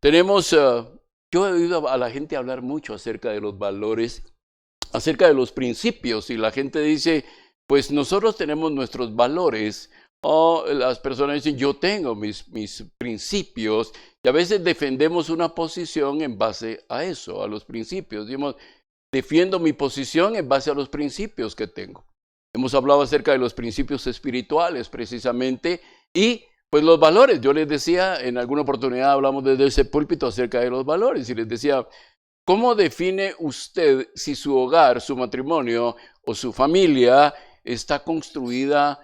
Tenemos, yo he oído a la gente hablar mucho acerca de los valores, acerca de los principios, y la gente dice, pues nosotros tenemos nuestros valores, o las personas dicen, yo tengo mis principios, y a veces defendemos una posición en base a eso, a los principios. Decimos, defiendo mi posición en base a los principios que tengo. Hemos hablado acerca de los principios espirituales precisamente y pues los valores. Yo les decía, en alguna oportunidad hablamos desde ese púlpito acerca de los valores y les decía, ¿cómo define usted si su hogar, su matrimonio o su familia está construida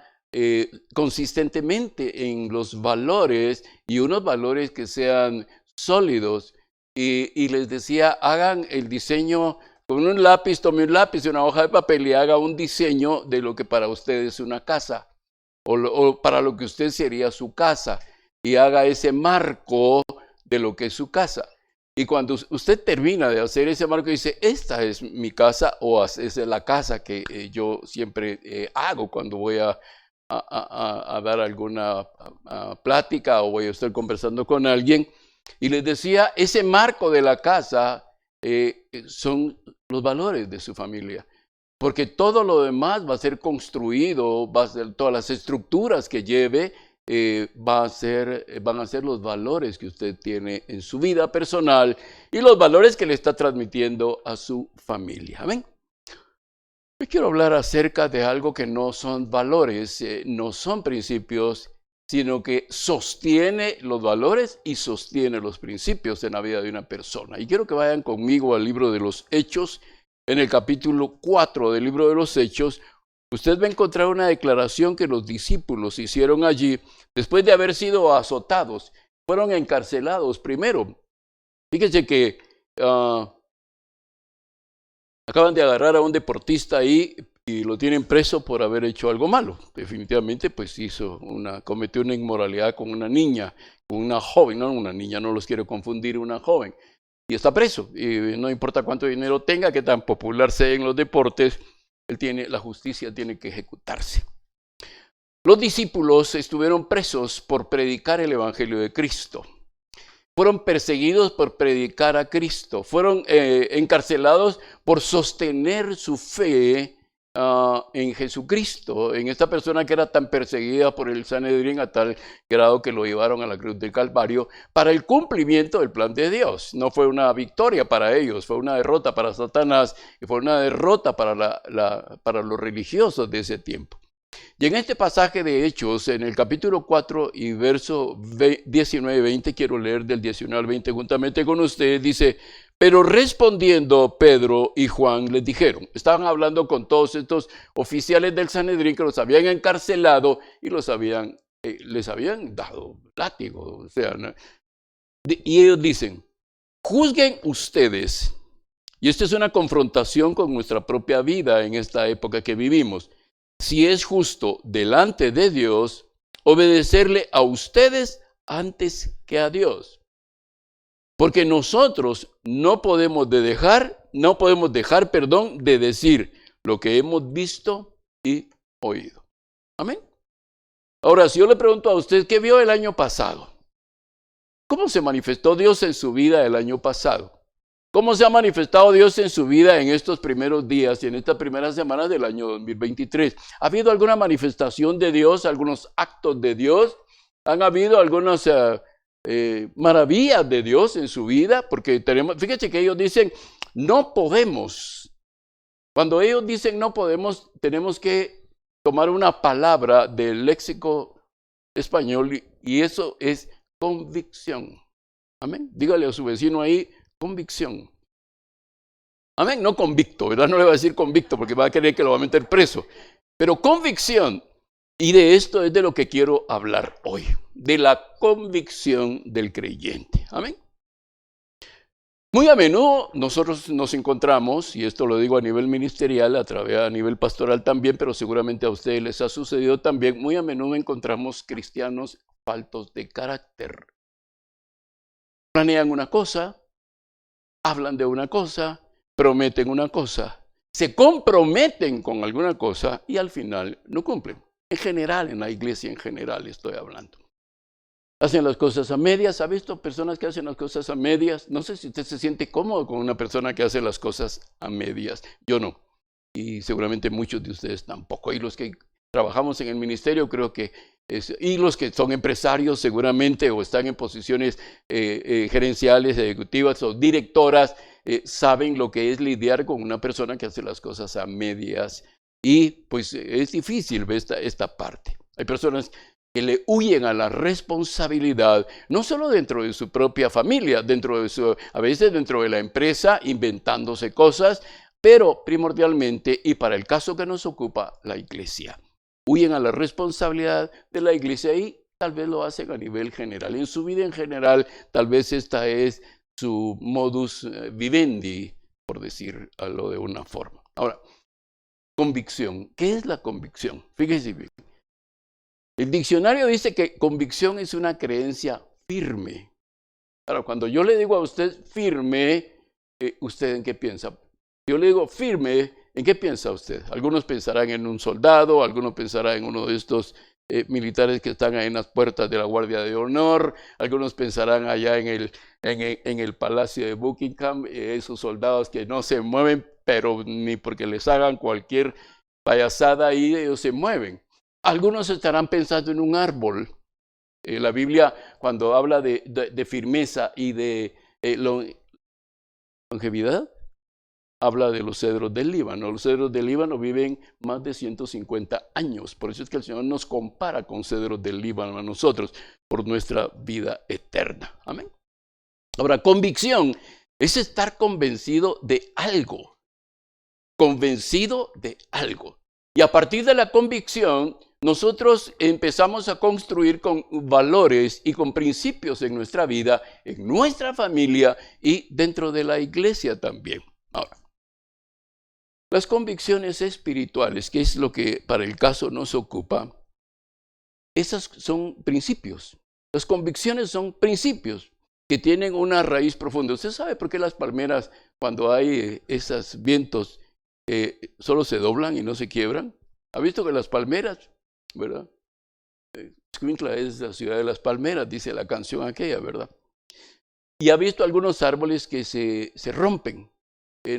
consistentemente en los valores y unos valores que sean sólidos? Y les decía, hagan el diseño con un lápiz, tome un lápiz y una hoja de papel y haga un diseño de lo que para usted es una casa o para lo que usted sería su casa y haga ese marco de lo que es su casa. Y cuando usted termina de hacer ese marco, dice, esta es mi casa o esa es la casa que yo siempre hago cuando voy a dar alguna plática o voy a estar conversando con alguien. Y les decía, ese marco de la casa son los valores de su familia. Porque todo lo demás va a ser construido, va a ser, todas las estructuras que lleve, van a ser los valores que usted tiene en su vida personal y los valores que le está transmitiendo a su familia. ¿Amén? Yo quiero hablar acerca de algo que no son valores, no son principios, sino que sostiene los valores y sostiene los principios en la vida de una persona. Y quiero que vayan conmigo al libro de los Hechos. En el capítulo 4 del libro de los Hechos, usted va a encontrar una declaración que los discípulos hicieron allí después de haber sido azotados. Fueron encarcelados primero. Fíjense que acaban de agarrar a un deportista ahí y lo tienen preso por haber hecho algo malo. Definitivamente, pues cometió una inmoralidad con una niña, con una joven, no una niña, no los quiero confundir, una joven. Y está preso, y no importa cuánto dinero tenga, que tan popular sea en los deportes, la justicia tiene que ejecutarse. Los discípulos estuvieron presos por predicar el Evangelio de Cristo. Fueron perseguidos por predicar a Cristo. Fueron encarcelados por sostener su fe en Jesucristo, en esta persona que era tan perseguida por el Sanedrín a tal grado que lo llevaron a la cruz del Calvario para el cumplimiento del plan de Dios. No fue una victoria para ellos, fue una derrota para Satanás y fue una derrota para los religiosos de ese tiempo. Y en este pasaje de Hechos, en el capítulo 4 y verso 19 y 20, quiero leer del 19 al 20 juntamente con ustedes, dice, pero respondiendo Pedro y Juan les dijeron, estaban hablando con todos estos oficiales del Sanedrín que los habían encarcelado y les habían dado látigo. O sea, y ellos dicen, juzguen ustedes, y esta es una confrontación con nuestra propia vida en esta época que vivimos, si es justo delante de Dios obedecerle a ustedes antes que a Dios. Porque nosotros no podemos dejar de decir lo que hemos visto y oído. Amén. Ahora, si yo le pregunto a usted, ¿qué vio el año pasado? ¿Cómo se manifestó Dios en su vida el año pasado? ¿Cómo se ha manifestado Dios en su vida en estos primeros días y en estas primeras semanas del año 2023? ¿Ha habido alguna manifestación de Dios, algunos actos de Dios? ¿Han habido algunas maravillas de Dios en su vida? Porque fíjense que ellos dicen, no podemos. Cuando ellos dicen no podemos, tenemos que tomar una palabra del léxico español y eso es convicción. Amén. Dígale a su vecino ahí, convicción. Amén, no convicto, ¿verdad? No le va a decir convicto porque va a querer que lo va a meter preso. Pero convicción. Y de esto es de lo que quiero hablar hoy. De la convicción del creyente. Amén. Muy a menudo nosotros nos encontramos, y esto lo digo a nivel ministerial, a nivel pastoral también, pero seguramente a ustedes les ha sucedido también, muy a menudo encontramos cristianos faltos de carácter. Planean una cosa, hablan de una cosa, prometen una cosa, se comprometen con alguna cosa y al final no cumplen. En general, en la iglesia en general estoy hablando. Hacen las cosas a medias. ¿Ha visto personas que hacen las cosas a medias? No sé si usted se siente cómodo con una persona que hace las cosas a medias. Yo no. Y seguramente muchos de ustedes tampoco. Y los que trabajamos en el ministerio, creo que y los que son empresarios seguramente o están en posiciones gerenciales, ejecutivas o directoras, saben lo que es lidiar con una persona que hace las cosas a medias. Y pues es difícil ver esta parte. Hay personas que le huyen a la responsabilidad, no solo dentro de su propia familia, a veces dentro de la empresa, inventándose cosas, pero primordialmente, y para el caso que nos ocupa, la iglesia. Huyen a la responsabilidad de la iglesia y tal vez lo hacen a nivel general. En su vida en general, tal vez esta es su modus vivendi, por decirlo de una forma. Ahora, convicción. ¿Qué es la convicción? Fíjese bien. El diccionario dice que convicción es una creencia firme. Ahora, cuando yo le digo a usted firme, ¿usted en qué piensa? Yo le digo firme, ¿en qué piensa usted? Algunos pensarán en un soldado, algunos pensarán en uno de estos militares que están ahí en las puertas de la Guardia de Honor, algunos pensarán allá en el Palacio de Buckingham, esos soldados que no se mueven, pero ni porque les hagan cualquier payasada ahí, ellos se mueven. Algunos estarán pensando en un árbol. La Biblia, cuando habla de firmeza y de longevidad, habla de los cedros del Líbano. Los cedros del Líbano viven más de 150 años. Por eso es que el Señor nos compara con cedros del Líbano a nosotros, por nuestra vida eterna. Amén. Ahora, convicción es estar convencido de algo. Convencido de algo. Y a partir de la convicción, nosotros empezamos a construir con valores y con principios en nuestra vida, en nuestra familia y dentro de la iglesia también. Ahora, las convicciones espirituales, que es lo que para el caso nos ocupa, esas son principios. Las convicciones son principios que tienen una raíz profunda. ¿Usted sabe por qué las palmeras, cuando hay esos vientos, solo se doblan y no se quiebran? ¿Ha visto que las palmeras, verdad? Escuintla es la ciudad de las palmeras, dice la canción aquella, ¿verdad? Y ha visto algunos árboles que se rompen.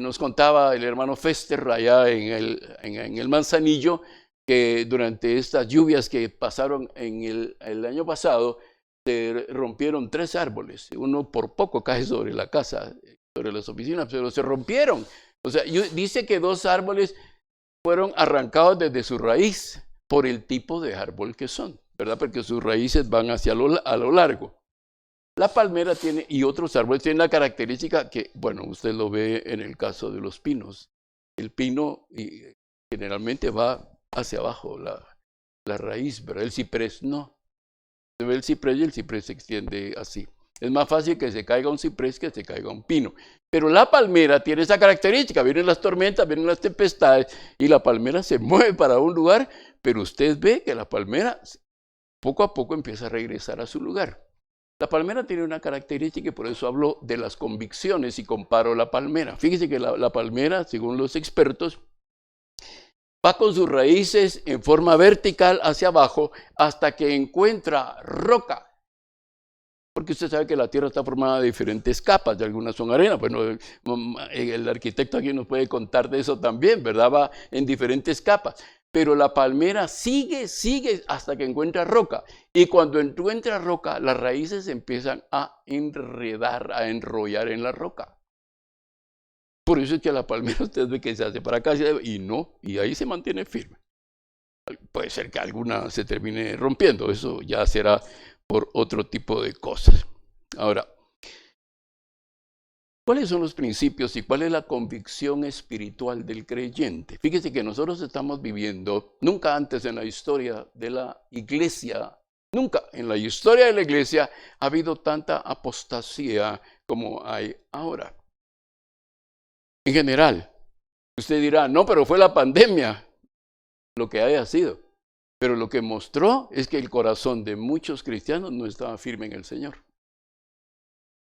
Nos contaba el hermano Fester allá en el Manzanillo que durante estas lluvias que pasaron en el año pasado, se rompieron 3 árboles. Uno por poco cae sobre la casa, sobre las oficinas, pero se rompieron. O sea, dice que 2 árboles fueron arrancados desde su raíz por el tipo de árbol que son, ¿verdad? Porque sus raíces van a lo largo. La palmera tiene, y otros árboles tienen la característica que, bueno, usted lo ve en el caso de los pinos. El pino generalmente va hacia abajo, la raíz, pero el ciprés no. Se ve el ciprés y el ciprés se extiende así. Es más fácil que se caiga un ciprés que se caiga un pino. Pero la palmera tiene esa característica. Vienen las tormentas, vienen las tempestades y la palmera se mueve para un lugar, pero usted ve que la palmera poco a poco empieza a regresar a su lugar. La palmera tiene una característica y por eso hablo de las convicciones y comparo la palmera. Fíjese que la palmera, según los expertos, va con sus raíces en forma vertical hacia abajo hasta que encuentra roca. Porque usted sabe que la tierra está formada de diferentes capas, de algunas son arena. Bueno, el arquitecto aquí nos puede contar de eso también, ¿verdad? Va en diferentes capas. Pero la palmera sigue hasta que encuentra roca. Y cuando encuentra roca, las raíces empiezan a enredar, a enrollar en la roca. Por eso es que la palmera usted ve que se hace para acá y no, y ahí se mantiene firme. Puede ser que alguna se termine rompiendo, eso ya será por otro tipo de cosas. Ahora, ¿cuáles son los principios y cuál es la convicción espiritual del creyente? Fíjese que nosotros estamos viviendo, nunca antes en la historia de la iglesia, nunca en la historia de la iglesia ha habido tanta apostasía como hay ahora. En general, usted dirá, no, pero fue la pandemia, lo que haya sido. Pero lo que mostró es que el corazón de muchos cristianos no estaba firme en el Señor.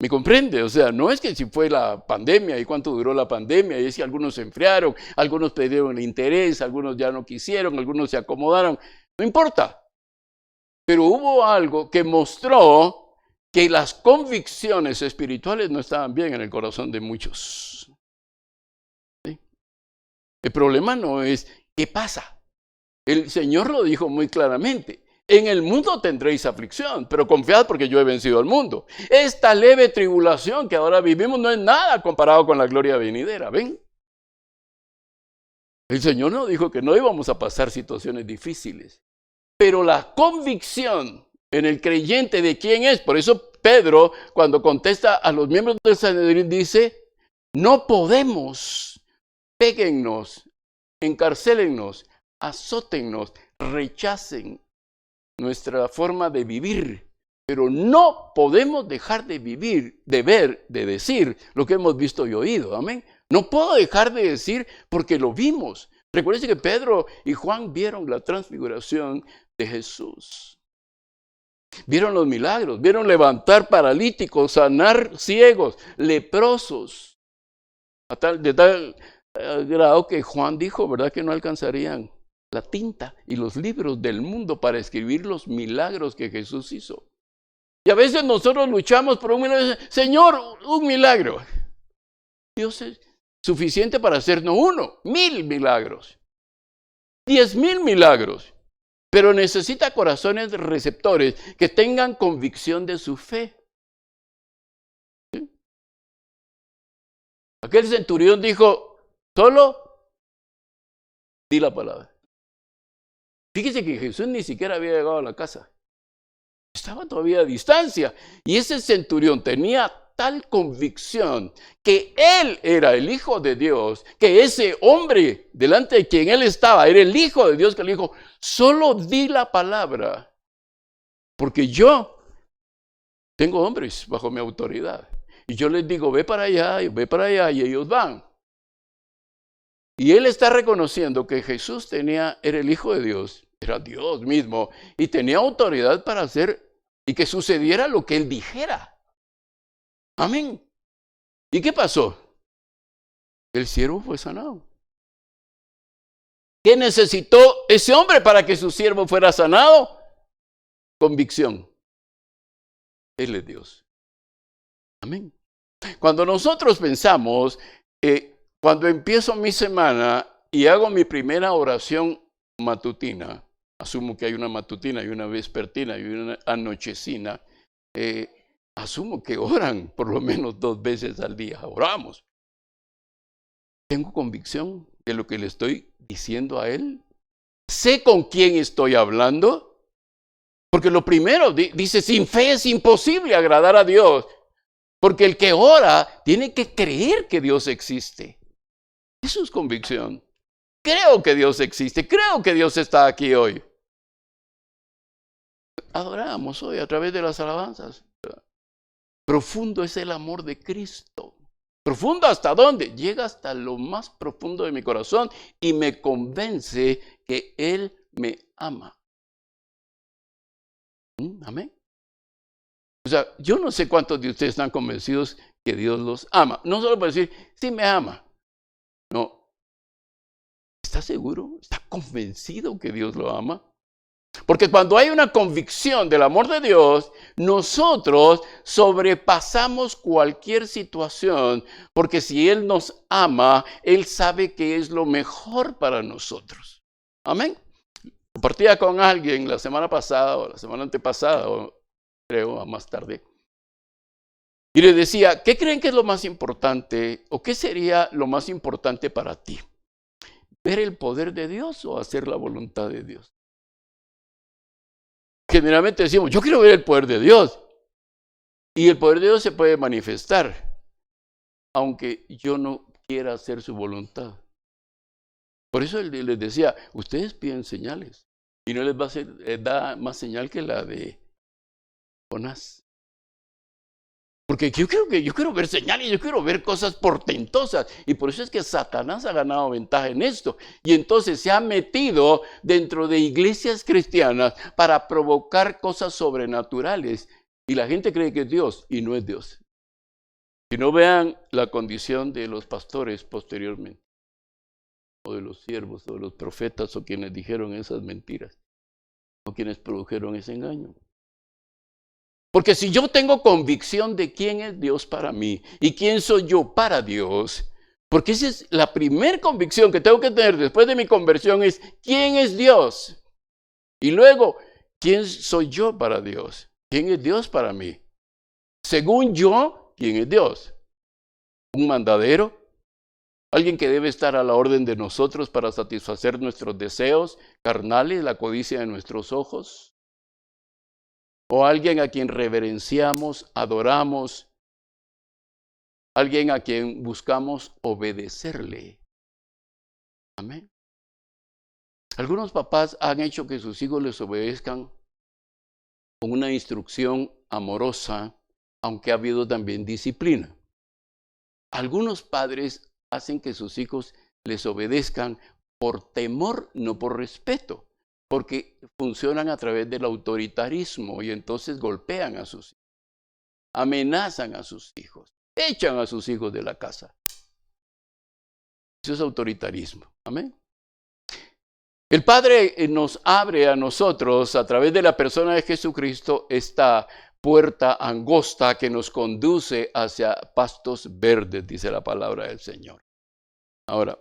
¿Me comprende? O sea, no es que si fue la pandemia y cuánto duró la pandemia, y es que algunos se enfriaron, algunos perdieron el interés, algunos ya no quisieron, algunos se acomodaron. No importa. Pero hubo algo que mostró que las convicciones espirituales no estaban bien en el corazón de muchos. ¿Sí? El problema no es qué pasa. El Señor lo dijo muy claramente. En el mundo tendréis aflicción, pero confiad porque yo he vencido al mundo. Esta leve tribulación que ahora vivimos no es nada comparado con la gloria venidera. ¿Ven? El Señor nos dijo que no íbamos a pasar situaciones difíciles. Pero la convicción en el creyente de quién es, por eso Pedro, cuando contesta a los miembros del Sanedrín, dice, no podemos, péguennos, encarcélennos, azótennos, rechacen nuestra forma de vivir, pero no podemos dejar de vivir, de ver, de decir lo que hemos visto y oído, amén. No puedo dejar de decir porque lo vimos. Recuerden que Pedro y Juan vieron la transfiguración de Jesús. Vieron los milagros, vieron levantar paralíticos, sanar ciegos, leprosos. De tal grado que Juan dijo, ¿verdad?, que no alcanzarían la tinta y los libros del mundo para escribir los milagros que Jesús hizo. Y a veces nosotros luchamos por un milagro. Señor, un milagro. Dios es suficiente para hacernos 1,000 milagros. 10,000 milagros. Pero necesita corazones receptores que tengan convicción de su fe. ¿Sí? Aquel centurión dijo, solo di la palabra. Fíjese que Jesús ni siquiera había llegado a la casa. Estaba todavía a distancia. Y ese centurión tenía tal convicción que él era el Hijo de Dios, que ese hombre delante de quien él estaba era el Hijo de Dios, que le dijo, solo di la palabra, porque yo tengo hombres bajo mi autoridad. Y yo les digo, ve para allá, y ellos van. Y él está reconociendo que Jesús era el Hijo de Dios, era Dios mismo, y tenía autoridad para hacer y que sucediera lo que él dijera. Amén. ¿Y qué pasó? El siervo fue sanado. ¿Qué necesitó ese hombre para que su siervo fuera sanado? Convicción. Él es Dios. Amén. Cuando nosotros pensamos, cuando empiezo mi semana y hago mi primera oración matutina, asumo que hay una matutina y una vespertina y una anochecina, asumo que oran por lo menos 2 veces al día. Oramos. Tengo convicción de lo que le estoy diciendo a él. Sé con quién estoy hablando. Porque lo primero, dice, sin fe es imposible agradar a Dios. Porque el que ora tiene que creer que Dios existe. Eso es convicción. Creo que Dios existe. Creo que Dios está aquí hoy. Adoramos hoy a través de las alabanzas. Profundo es el amor de Cristo. ¿Profundo hasta dónde? Llega hasta lo más profundo de mi corazón y me convence que Él me ama. Amén. O sea, yo no sé cuántos de ustedes están convencidos que Dios los ama. No solo por decir, sí me ama. No. ¿Está seguro? ¿Está convencido que Dios lo ama? Porque cuando hay una convicción del amor de Dios, nosotros sobrepasamos cualquier situación, porque si Él nos ama, Él sabe que es lo mejor para nosotros. Amén. Compartía con alguien la semana pasada o la semana antepasada, o creo más tarde, y le decía, ¿qué creen que es lo más importante o qué sería lo más importante para ti? ¿Ver el poder de Dios o hacer la voluntad de Dios? Generalmente decimos, yo quiero ver el poder de Dios. Y el poder de Dios se puede manifestar, aunque yo no quiera hacer su voluntad. Por eso él les decía, ustedes piden señales. Y no les va a dar más señal que la de Jonás. Porque yo quiero ver señales, yo quiero ver cosas portentosas. Y por eso es que Satanás ha ganado ventaja en esto. Y entonces se ha metido dentro de iglesias cristianas para provocar cosas sobrenaturales. Y la gente cree que es Dios y no es Dios. Si no, vean la condición de los pastores posteriormente. O de los siervos, o de los profetas, o quienes dijeron esas mentiras. o quienes produjeron ese engaño. Porque si yo tengo convicción de quién es Dios para mí y quién soy yo para Dios, porque esa es la primera convicción que tengo que tener después de mi conversión, es quién es Dios. Y luego, ¿quién soy yo para Dios? ¿Quién es Dios para mí? Según yo, ¿quién es Dios? ¿Un mandadero? ¿Alguien que debe estar a la orden de nosotros para satisfacer nuestros deseos carnales, la codicia de nuestros ojos? ¿O alguien a quien reverenciamos, adoramos? ¿Alguien a quien buscamos obedecerle? Amén. Algunos papás han hecho que sus hijos les obedezcan con una instrucción amorosa, aunque ha habido también disciplina. Algunos padres hacen que sus hijos les obedezcan por temor, no por respeto, porque funcionan a través del autoritarismo y entonces golpean a sus hijos, amenazan a sus hijos, echan a sus hijos de la casa. Eso es autoritarismo. Amén. El Padre nos abre a nosotros, a través de la persona de Jesucristo, esta puerta angosta que nos conduce hacia pastos verdes, dice la palabra del Señor. Ahora,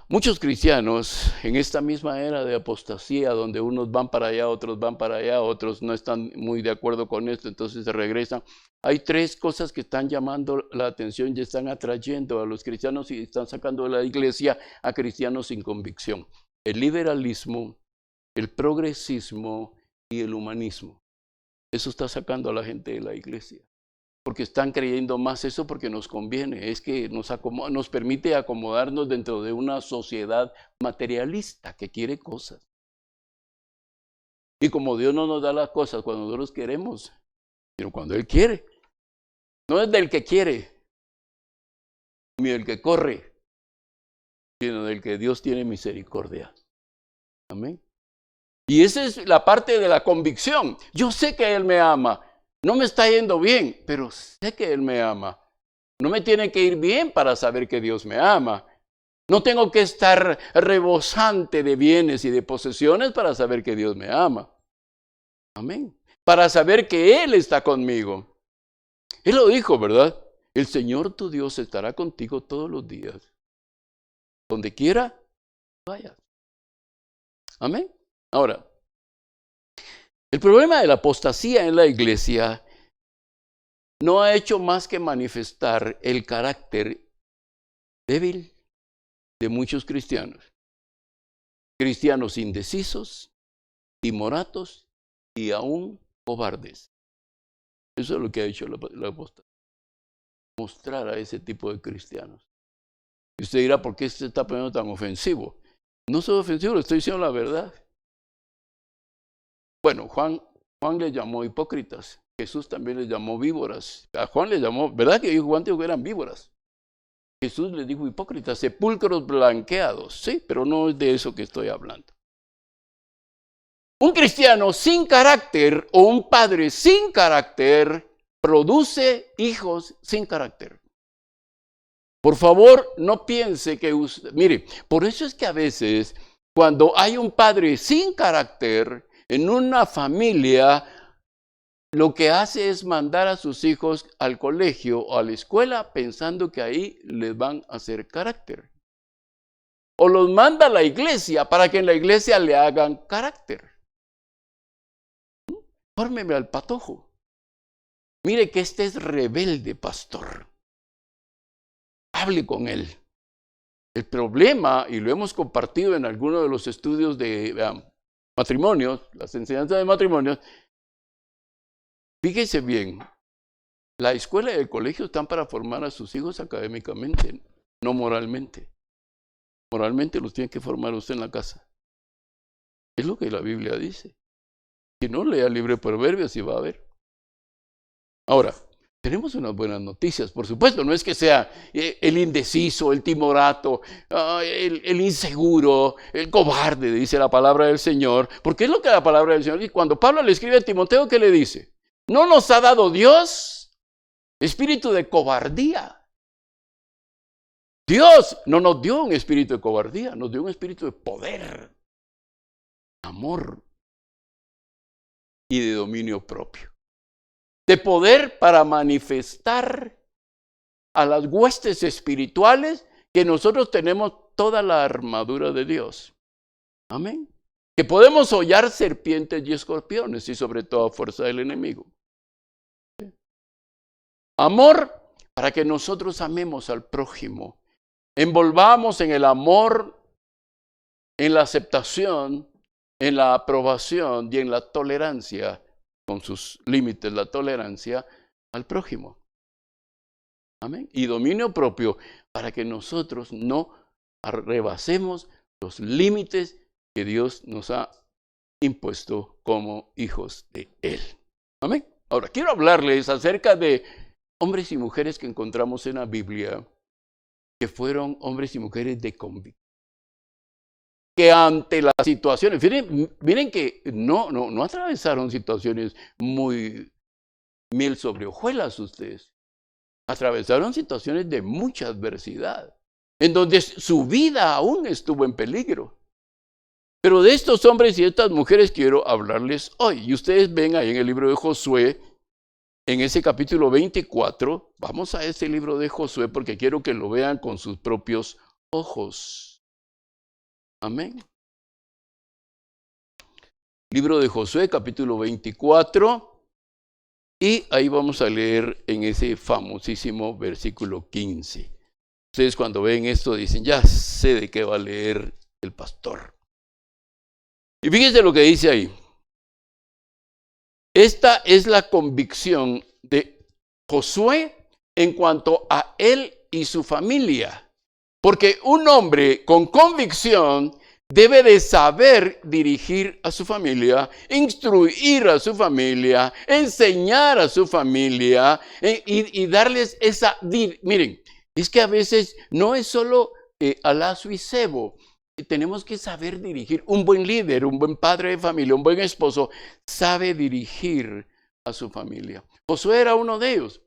muchos cristianos en esta misma era de apostasía, donde unos van para allá, otros van para allá, otros no están muy de acuerdo con esto, entonces se regresan. Hay tres cosas que están llamando la atención y están atrayendo a los cristianos y están sacando de la iglesia a cristianos sin convicción. El liberalismo, el progresismo y el humanismo. Eso está sacando a la gente de la iglesia. Porque están creyendo más eso porque nos conviene. Es que nos permite acomodarnos dentro de una sociedad materialista que quiere cosas. Y como Dios no nos da las cosas cuando nosotros queremos, sino cuando Él quiere. No es del que quiere, ni del que corre, sino del que Dios tiene misericordia. Amén. Y esa es la parte de la convicción. Yo sé que Él me ama. No me está yendo bien, pero sé que Él me ama. No me tiene que ir bien para saber que Dios me ama. No tengo que estar rebosante de bienes y de posesiones para saber que Dios me ama. Amén. Para saber que Él está conmigo. Él lo dijo, ¿verdad? El Señor tu Dios estará contigo todos los días. Donde quiera, vayas. Amén. Ahora, el problema de la apostasía en la iglesia no ha hecho más que manifestar el carácter débil de muchos cristianos. Cristianos indecisos, timoratos y aún cobardes. Eso es lo que ha hecho la apostasía. Mostrar a ese tipo de cristianos. Y usted dirá, ¿por qué se está poniendo tan ofensivo? No soy ofensivo, le estoy diciendo la verdad. Bueno, Juan les llamó hipócritas. Jesús también les llamó víboras. A Juan les llamó, ¿verdad que Juan dijo que eran víboras? Jesús les dijo hipócritas, sepulcros blanqueados. Sí, pero no es de eso que estoy hablando. Un cristiano sin carácter o un padre sin carácter produce hijos sin carácter. Por favor, no piense que usted... Mire, por eso es que a veces cuando hay un padre sin carácter en una familia, lo que hace es mandar a sus hijos al colegio o a la escuela pensando que ahí les van a hacer carácter. O los manda a la iglesia para que en la iglesia le hagan carácter. Fórmeme al patojo. Mire que este es rebelde, pastor. Hable con él. El problema, y lo hemos compartido en algunos de los estudios de matrimonios, las enseñanzas de matrimonios, fíjese bien, la escuela y el colegio están para formar a sus hijos académicamente, no moralmente. Moralmente los tiene que formar usted en la casa. Es lo que la Biblia dice. Si no, lea el libro de Proverbios y va a ver. Ahora, tenemos unas buenas noticias, por supuesto. No es que sea el indeciso, el timorato, el inseguro, el cobarde, dice la palabra del Señor. Porque es lo que la palabra del Señor dice. Cuando Pablo le escribe a Timoteo, ¿qué le dice? No nos ha dado Dios espíritu de cobardía. Dios no nos dio un espíritu de cobardía, nos dio un espíritu de poder, amor y de dominio propio. De poder para manifestar a las huestes espirituales que nosotros tenemos toda la armadura de Dios. Amén. Que podemos hollar serpientes y escorpiones y sobre toda fuerza del enemigo. Amor para que nosotros amemos al prójimo. Envolvamos en el amor, en la aceptación, en la aprobación y en la tolerancia, con sus límites, la tolerancia al prójimo. Amén. Y dominio propio para que nosotros no rebasemos los límites que Dios nos ha impuesto como hijos de Él. Amén. Ahora, quiero hablarles acerca de hombres y mujeres que encontramos en la Biblia, que fueron hombres y mujeres de convicción. Que ante las situaciones, miren que no atravesaron situaciones muy miel sobre hojuelas ustedes. Atravesaron situaciones de mucha adversidad, en donde su vida aún estuvo en peligro. Pero de estos hombres y de estas mujeres quiero hablarles hoy. Y ustedes ven ahí en el libro de Josué, en ese capítulo 24, vamos a ese libro de Josué porque quiero que lo vean con sus propios ojos. Amén. Libro de Josué, capítulo 24. Y ahí vamos a leer en ese famosísimo versículo 15. Ustedes cuando ven esto dicen, ya sé de qué va a leer el pastor. Y fíjense lo que dice ahí. Esta es la convicción de Josué en cuanto a él y su familia. Porque un hombre con convicción debe de saber dirigir a su familia, instruir a su familia, enseñar a su familia y darles esa... Miren, es que a veces no es solo a lazo y cebo. Tenemos que saber dirigir. Un buen líder, un buen padre de familia, un buen esposo, sabe dirigir a su familia. Josué era uno de ellos.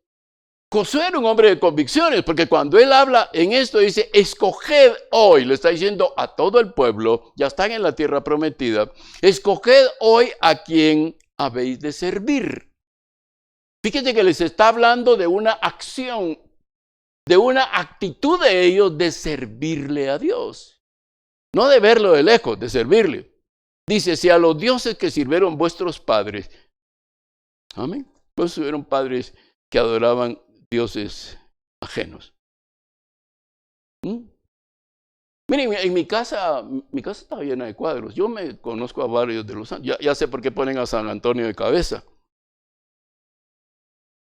Josué era un hombre de convicciones, porque cuando él habla en esto dice, escoged hoy, le está diciendo a todo el pueblo, ya están en la tierra prometida, escoged hoy a quien habéis de servir. Fíjense que les está hablando de una acción, de una actitud de ellos de servirle a Dios. No de verlo de lejos, de servirle. Dice, si a los dioses que sirvieron vuestros padres, amén, pues tuvieron padres que adoraban dioses ajenos. Miren, en mi casa está llena de cuadros. Yo me conozco a varios de los santos. Ya sé por qué ponen a San Antonio de cabeza.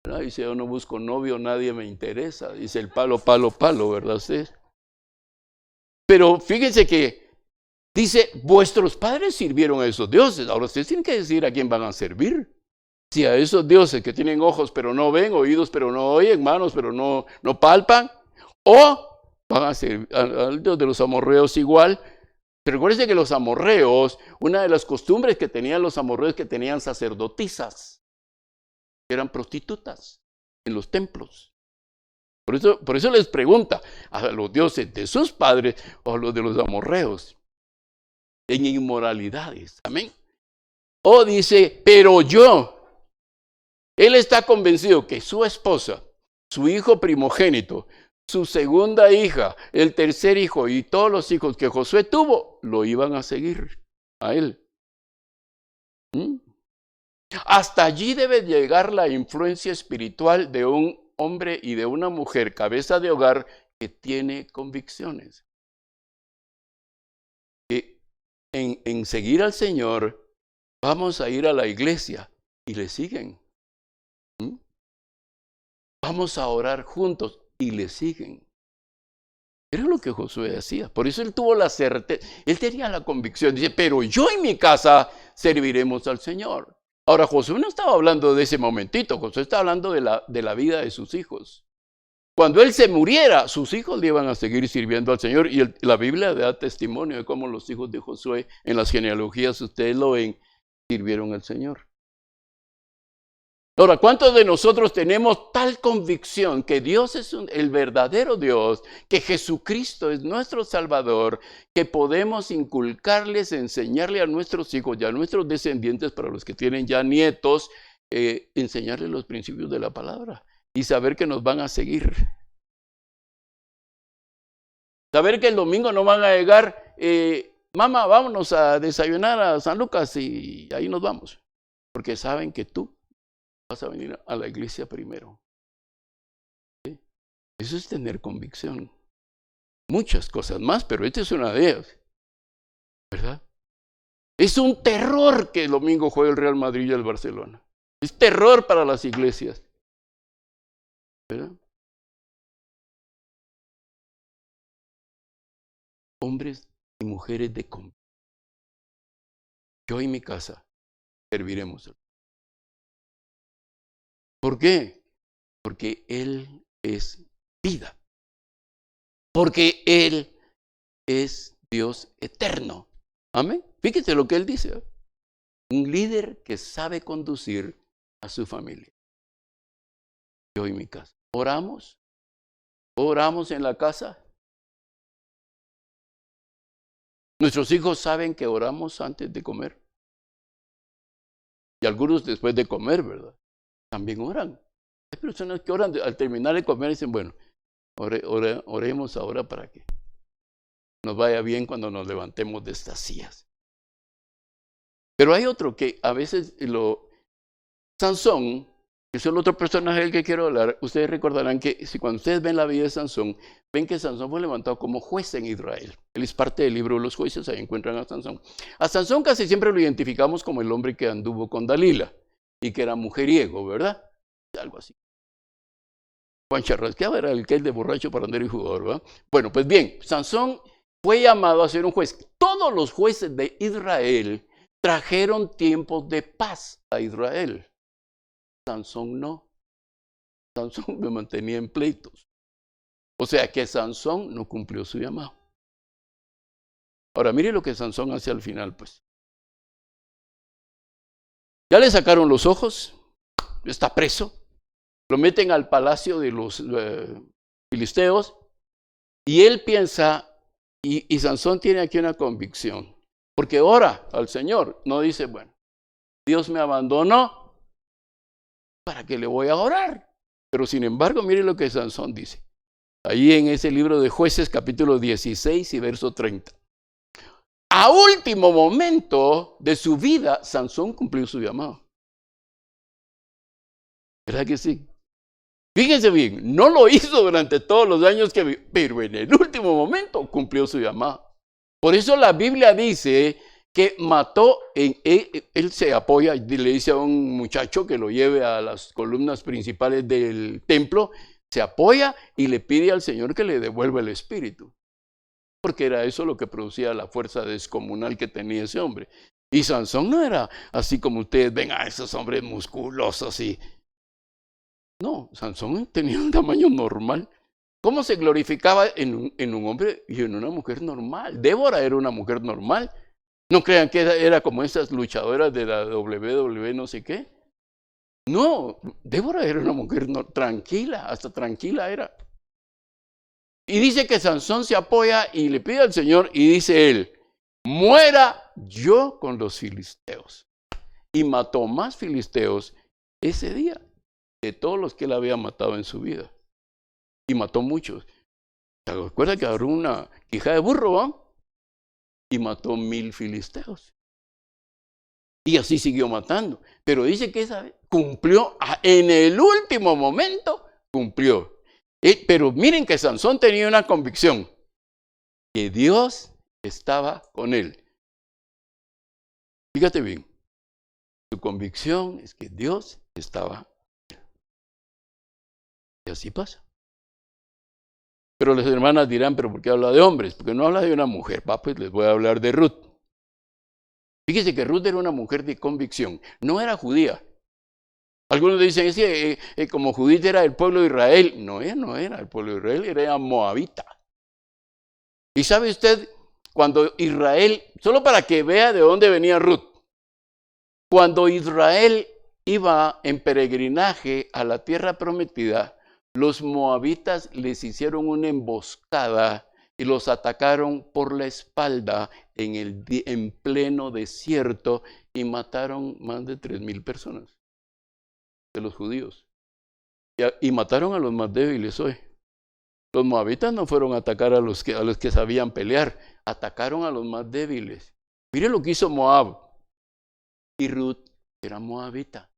¿Verdad? Dice, yo no busco novio, nadie me interesa. Dice el palo, palo, palo, ¿verdad usted? Pero fíjense que dice, vuestros padres sirvieron a esos dioses. Ahora ustedes tienen que decir a quién van a servir. Si a esos dioses que tienen ojos pero no ven, oídos pero no oyen, manos pero no palpan, o van a ser al Dios de los amorreos igual. Pero recuerden que los amorreos, una de las costumbres que tenían los amorreos es que tenían sacerdotisas, que eran prostitutas en los templos. Por eso les pregunta a los dioses de sus padres o a los de los amorreos en inmoralidades. Amén. O dice, pero yo. Él está convencido que su esposa, su hijo primogénito, su segunda hija, el tercer hijo y todos los hijos que Josué tuvo, lo iban a seguir a él. Hasta allí debe llegar la influencia espiritual de un hombre y de una mujer, cabeza de hogar, que tiene convicciones. Que en seguir al Señor, vamos a ir a la iglesia y le siguen. Vamos a orar juntos y le siguen. Era lo que Josué hacía. Por eso él tuvo la certeza, él tenía la convicción. Dice, pero yo en mi casa serviremos al Señor. Ahora, Josué no estaba hablando de ese momentito. Josué está hablando de la vida de sus hijos. Cuando él se muriera, sus hijos le iban a seguir sirviendo al Señor. Y la Biblia da testimonio de cómo los hijos de Josué, en las genealogías, ustedes lo ven, sirvieron al Señor. Ahora, ¿cuántos de nosotros tenemos tal convicción que Dios es el verdadero Dios, que Jesucristo es nuestro Salvador, que podemos inculcarles, enseñarle a nuestros hijos y a nuestros descendientes, para los que tienen ya nietos, enseñarles los principios de la palabra y saber que nos van a seguir? Saber que el domingo no van a llegar, mamá, vámonos a desayunar a San Lucas y ahí nos vamos, porque saben que tú vas a venir a la iglesia primero. ¿Sí? Eso es tener convicción. Muchas cosas más, pero esta es una de ellas. ¿Verdad? Es un terror que el domingo juegue el Real Madrid y el Barcelona. Es terror para las iglesias. ¿Verdad? Hombres y mujeres de convicción. Yo y mi casa serviremos. ¿Por qué? Porque Él es vida. Porque Él es Dios eterno. Amén. Fíjese lo que Él dice. Un líder que sabe conducir a su familia. Yo y mi casa. ¿Oramos? ¿Oramos en la casa? Nuestros hijos saben que oramos antes de comer. Y algunos después de comer, ¿verdad? También oran. Hay personas que oran al terminar de comer y dicen, bueno, oremos ahora para que nos vaya bien cuando nos levantemos de estas sillas. Pero hay otro que a veces Sansón, que es el otro personaje del que quiero hablar, ustedes recordarán que cuando ustedes ven la vida de Sansón, ven que Sansón fue levantado como juez en Israel. Él es parte del libro de los jueces, ahí encuentran a Sansón. A Sansón casi siempre lo identificamos como el hombre que anduvo con Dalila y que era mujeriego, ¿verdad? Algo así. Juan Charrasqueaba era el que es de borracho, parrandero y jugador, ¿verdad? Bueno, pues bien, Sansón fue llamado a ser un juez. Todos los jueces de Israel trajeron tiempos de paz a Israel. Sansón no. Sansón me mantenía en pleitos. O sea que Sansón no cumplió su llamado. Ahora, mire lo que Sansón hace al final, pues. Ya le sacaron los ojos, está preso, lo meten al palacio de los filisteos y él piensa, y Sansón tiene aquí una convicción, porque ora al Señor, no dice, bueno, Dios me abandonó, ¿para qué le voy a orar? Pero sin embargo, mire lo que Sansón dice, ahí en ese libro de Jueces, capítulo 16 y verso 30. A último momento de su vida, Sansón cumplió su llamado. ¿Verdad que sí? Fíjense bien, no lo hizo durante todos los años que vivió, pero en el último momento cumplió su llamado. Por eso la Biblia dice que mató, él se apoya, le dice a un muchacho que lo lleve a las columnas principales del templo, se apoya y le pide al Señor que le devuelva el espíritu. Porque era eso lo que producía la fuerza descomunal que tenía ese hombre. Y Sansón no era así como ustedes ven a esos hombres musculosos y... No, Sansón tenía un tamaño normal. ¿Cómo se glorificaba en un hombre y en una mujer normal? Débora era una mujer normal. No crean que era como esas luchadoras de la WWE no sé qué. No, Débora era una mujer tranquila, hasta tranquila era. Y dice que Sansón se apoya y le pide al Señor y dice él, muera yo con los filisteos. Y mató más filisteos ese día de todos los que él había matado en su vida. Y mató muchos. ¿Se acuerdan que agarró una quija de burro, ¿va? Y mató 1000 filisteos. Y así siguió matando. Pero dice que esa vez cumplió, en el último momento cumplió. Pero miren que Sansón tenía una convicción, que Dios estaba con él. Fíjate bien, su convicción es que Dios estaba con él. Y así pasa. Pero las hermanas dirán, ¿pero por qué habla de hombres? Porque no habla de una mujer. Pues les voy a hablar de Ruth. Fíjese que Ruth era una mujer de convicción, no era judía. Algunos dicen, es que como Judith era del pueblo de Israel. No, ella no era el pueblo de Israel, era moabita. Y sabe usted, cuando Israel, solo para que vea de dónde venía Ruth, cuando Israel iba en peregrinaje a la tierra prometida, los moabitas les hicieron una emboscada y los atacaron por la espalda en pleno desierto y mataron más de 3,000 personas de los judíos. Y mataron a los más débiles hoy. Los moabitas no fueron a atacar a los que sabían pelear, atacaron a los más débiles. Mire lo que hizo Moab. Y Ruth era moabita.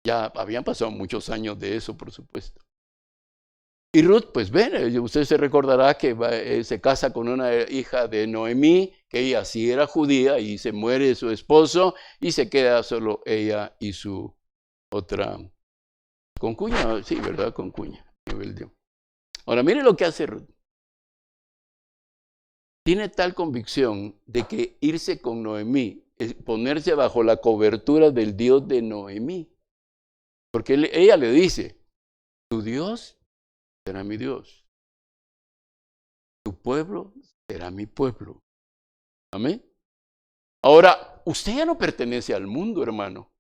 Ya habían pasado muchos años de eso, por supuesto. Y Ruth, pues ven, usted se recordará que se casa con una hija de Noemí, que ella sí era judía, y se muere su esposo, y se queda solo ella y su otra concuña, sí, ¿verdad? Concuña. Ahora, mire lo que hace Ruth. Tiene tal convicción de que irse con Noemí es ponerse bajo la cobertura del Dios de Noemí. Porque ella le dice, tu Dios será mi Dios. Tu pueblo será mi pueblo. Amén. Ahora, usted ya no pertenece al mundo, hermano.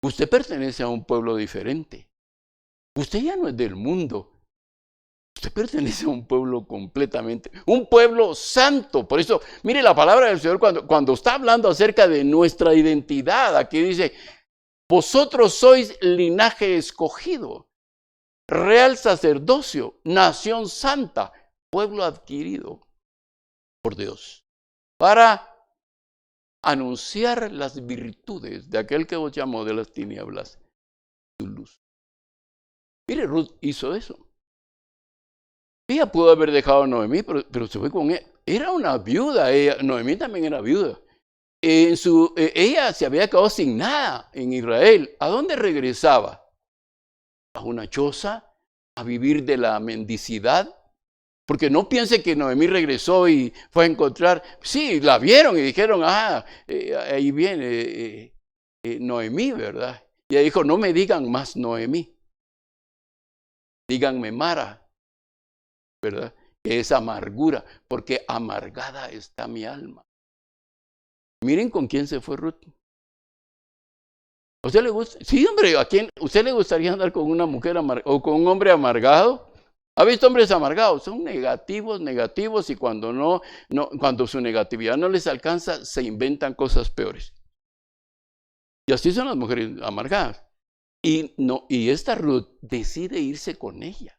Usted pertenece a un pueblo diferente. Usted ya no es del mundo. Usted pertenece a un pueblo completamente, un pueblo santo. Por eso, mire la palabra del Señor cuando está hablando acerca de nuestra identidad. Aquí dice, vosotros sois linaje escogido, real sacerdocio, nación santa, pueblo adquirido por Dios, para anunciar las virtudes de aquel que os llamó de las tinieblas su luz. Mire, Ruth hizo eso. Ella pudo haber dejado a Noemí, pero se fue con ella. Era una viuda, Noemí también era viuda. Ella se había quedado sin nada en Israel. ¿A dónde regresaba? A una choza, a vivir de la mendicidad. Porque no piense que Noemí regresó y fue a encontrar. Sí, la vieron y dijeron, ahí viene Noemí, ¿verdad? Y ella dijo, no me digan más Noemí, díganme Mara. ¿Verdad? Que es amargura, porque amargada está mi alma. Miren con quién se fue Ruth. ¿A usted le gusta? Sí, hombre, ¿usted le gustaría andar con una mujer o con un hombre amargado? ¿Ha visto hombres amargados? Son negativos, y cuando su negatividad no les alcanza, se inventan cosas peores. Y así son las mujeres amargadas. Y esta Ruth decide irse con ella.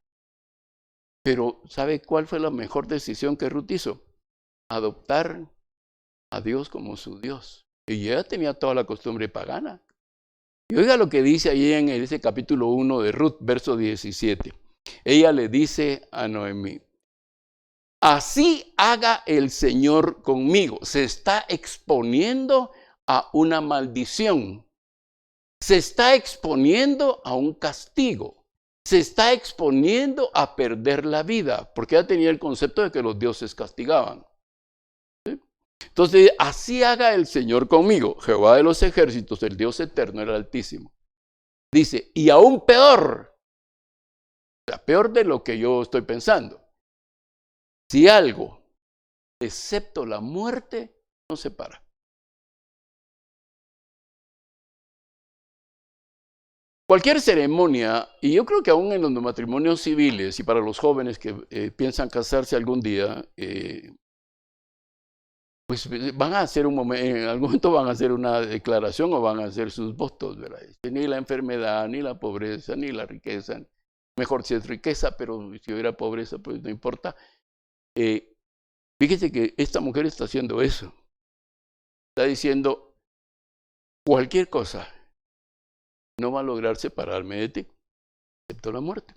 Pero ¿sabe cuál fue la mejor decisión que Ruth hizo? Adoptar a Dios como su Dios. Y ella tenía toda la costumbre pagana. Y oiga lo que dice ahí en ese capítulo 1 de Ruth, verso 17. Ella le dice a Noemí, así haga el Señor conmigo. Se está exponiendo a una maldición. Se está exponiendo a un castigo. Se está exponiendo a perder la vida, porque ella tenía el concepto de que los dioses castigaban. ¿Sí? Entonces, así haga el Señor conmigo, Jehová de los ejércitos, el Dios eterno, el Altísimo. Dice, y aún peor, o sea, peor de lo que yo estoy pensando, si algo, excepto la muerte, nos separa. Cualquier ceremonia, y yo creo que aún en los matrimonios civiles y para los jóvenes que piensan casarse algún día, pues van a hacer en algún momento van a hacer una declaración o van a hacer sus votos, ¿verdad? Ni la enfermedad, ni la pobreza, ni la riqueza, mejor si es riqueza, pero si hubiera pobreza, pues no importa. Fíjese que esta mujer está haciendo eso. Está diciendo, cualquier cosa no va a lograr separarme de ti, excepto la muerte.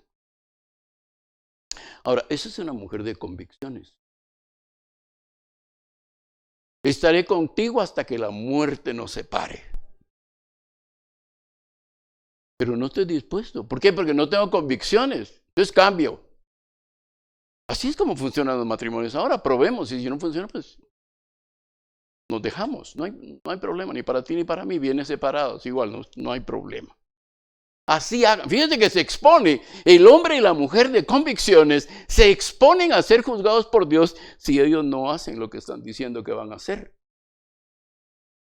Ahora, esa es una mujer de convicciones. Estaré contigo hasta que la muerte nos separe. Pero no estoy dispuesto. ¿Por qué? Porque no tengo convicciones. Entonces cambio. Así es como funcionan los matrimonios. Ahora probemos, y si no funciona, pues nos dejamos. No hay problema, ni para ti ni para mí. Vienes separados, igual no hay problema. Así hagan. Fíjense que se expone, el hombre y la mujer de convicciones se exponen a ser juzgados por Dios si ellos no hacen lo que están diciendo que van a hacer.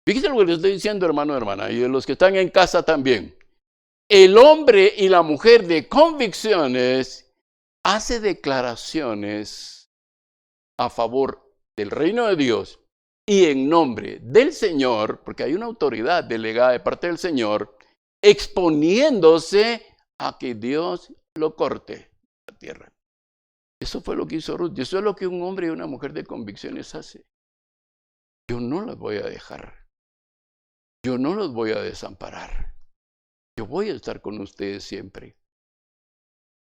Fíjense lo que les estoy diciendo, hermano, hermana, y de los que están en casa también. El hombre y la mujer de convicciones hace declaraciones a favor del reino de Dios y en nombre del Señor, porque hay una autoridad delegada de parte del Señor, exponiéndose a que Dios lo corte la tierra. Eso fue lo que hizo Ruth, y eso es lo que un hombre y una mujer de convicciones hace. Yo no las voy a dejar. Yo no los voy a desamparar. Yo voy a estar con ustedes siempre.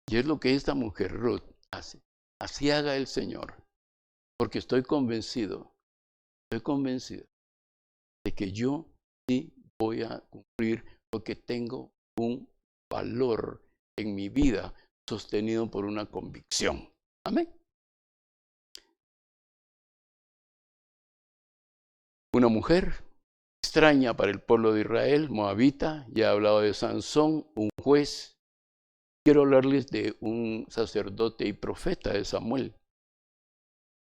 Y es lo que esta mujer Ruth hace. Así haga el Señor. Porque estoy convencido de que yo sí voy a cumplir porque tengo un valor en mi vida sostenido por una convicción. Amén. Una mujer extraña para el pueblo de Israel, moabita, ya he hablado de Sansón, un juez. Quiero hablarles de un sacerdote y profeta de Samuel.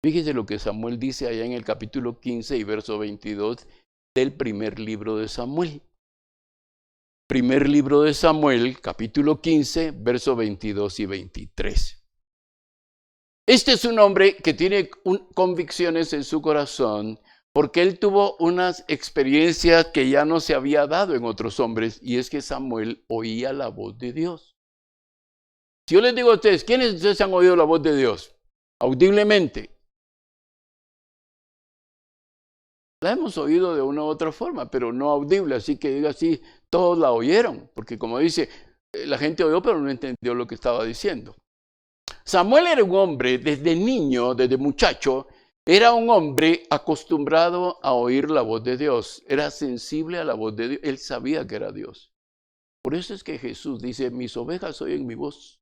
Fíjense lo que Samuel dice allá en el capítulo 15 y verso 22 del primer libro de Samuel. Primer libro de Samuel, capítulo 15, verso 22 y 23. Este es un hombre que tiene convicciones en su corazón porque él tuvo unas experiencias que ya no se había dado en otros hombres, y es que Samuel oía la voz de Dios. Si yo les digo a ustedes, ¿quiénes de ustedes han oído la voz de Dios? Audiblemente. La hemos oído de una u otra forma, pero no audible, así que diga así, todos la oyeron, porque como dice, la gente oyó pero no entendió lo que estaba diciendo. Samuel era un hombre, desde niño, desde muchacho, era un hombre acostumbrado a oír la voz de Dios, era sensible a la voz de Dios, él sabía que era Dios. Por eso es que Jesús dice, mis ovejas oyen mi voz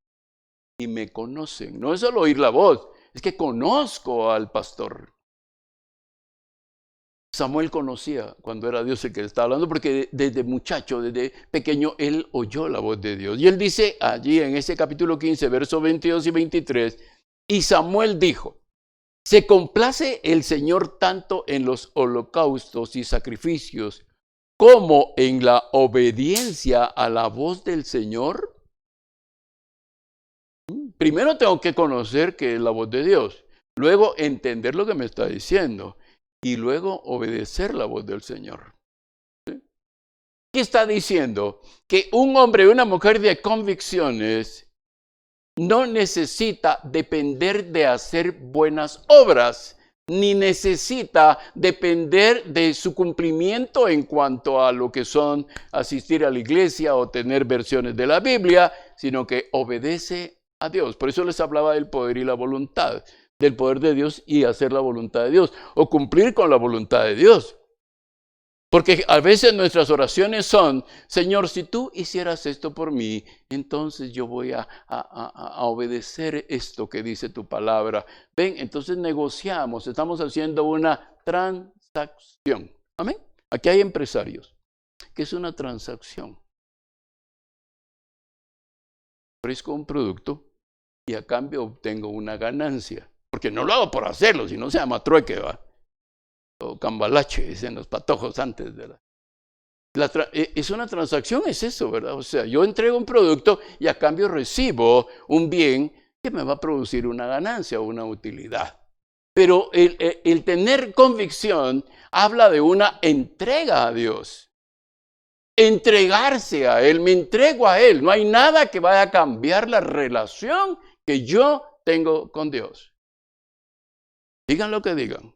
y me conocen. No es solo oír la voz, es que conozco al pastor. Samuel conocía cuando era Dios el que le estaba hablando, porque desde muchacho, desde pequeño, él oyó la voz de Dios. Y él dice allí en ese capítulo 15, versos 22 y 23, y Samuel dijo, ¿se complace el Señor tanto en los holocaustos y sacrificios como en la obediencia a la voz del Señor? Primero tengo que conocer que es la voz de Dios, luego entender lo que me está diciendo y luego obedecer la voz del Señor. ¿Sí? ¿Qué está diciendo? Que un hombre y una mujer de convicciones no necesita depender de hacer buenas obras, ni necesita depender de su cumplimiento en cuanto a lo que son asistir a la iglesia o tener versiones de la Biblia, sino que obedece a Dios. Por eso les hablaba del poder y la voluntad, del poder de Dios y hacer la voluntad de Dios, o cumplir con la voluntad de Dios. Porque a veces nuestras oraciones son, Señor, si tú hicieras esto por mí, entonces yo voy a obedecer esto que dice tu palabra. Ven, entonces negociamos, estamos haciendo una transacción. Amén. Aquí hay empresarios. ¿Qué es una transacción? Ofrezco un producto y a cambio obtengo una ganancia. Porque no lo hago por hacerlo, si no se llama trueque, ¿va? O cambalache, dicen los patojos antes de es una transacción, es eso, ¿verdad? O sea, yo entrego un producto y a cambio recibo un bien que me va a producir una ganancia o una utilidad. Pero el tener convicción habla de una entrega a Dios. Entregarse a Él, me entrego a Él. No hay nada que vaya a cambiar la relación que yo tengo con Dios. Digan lo que digan.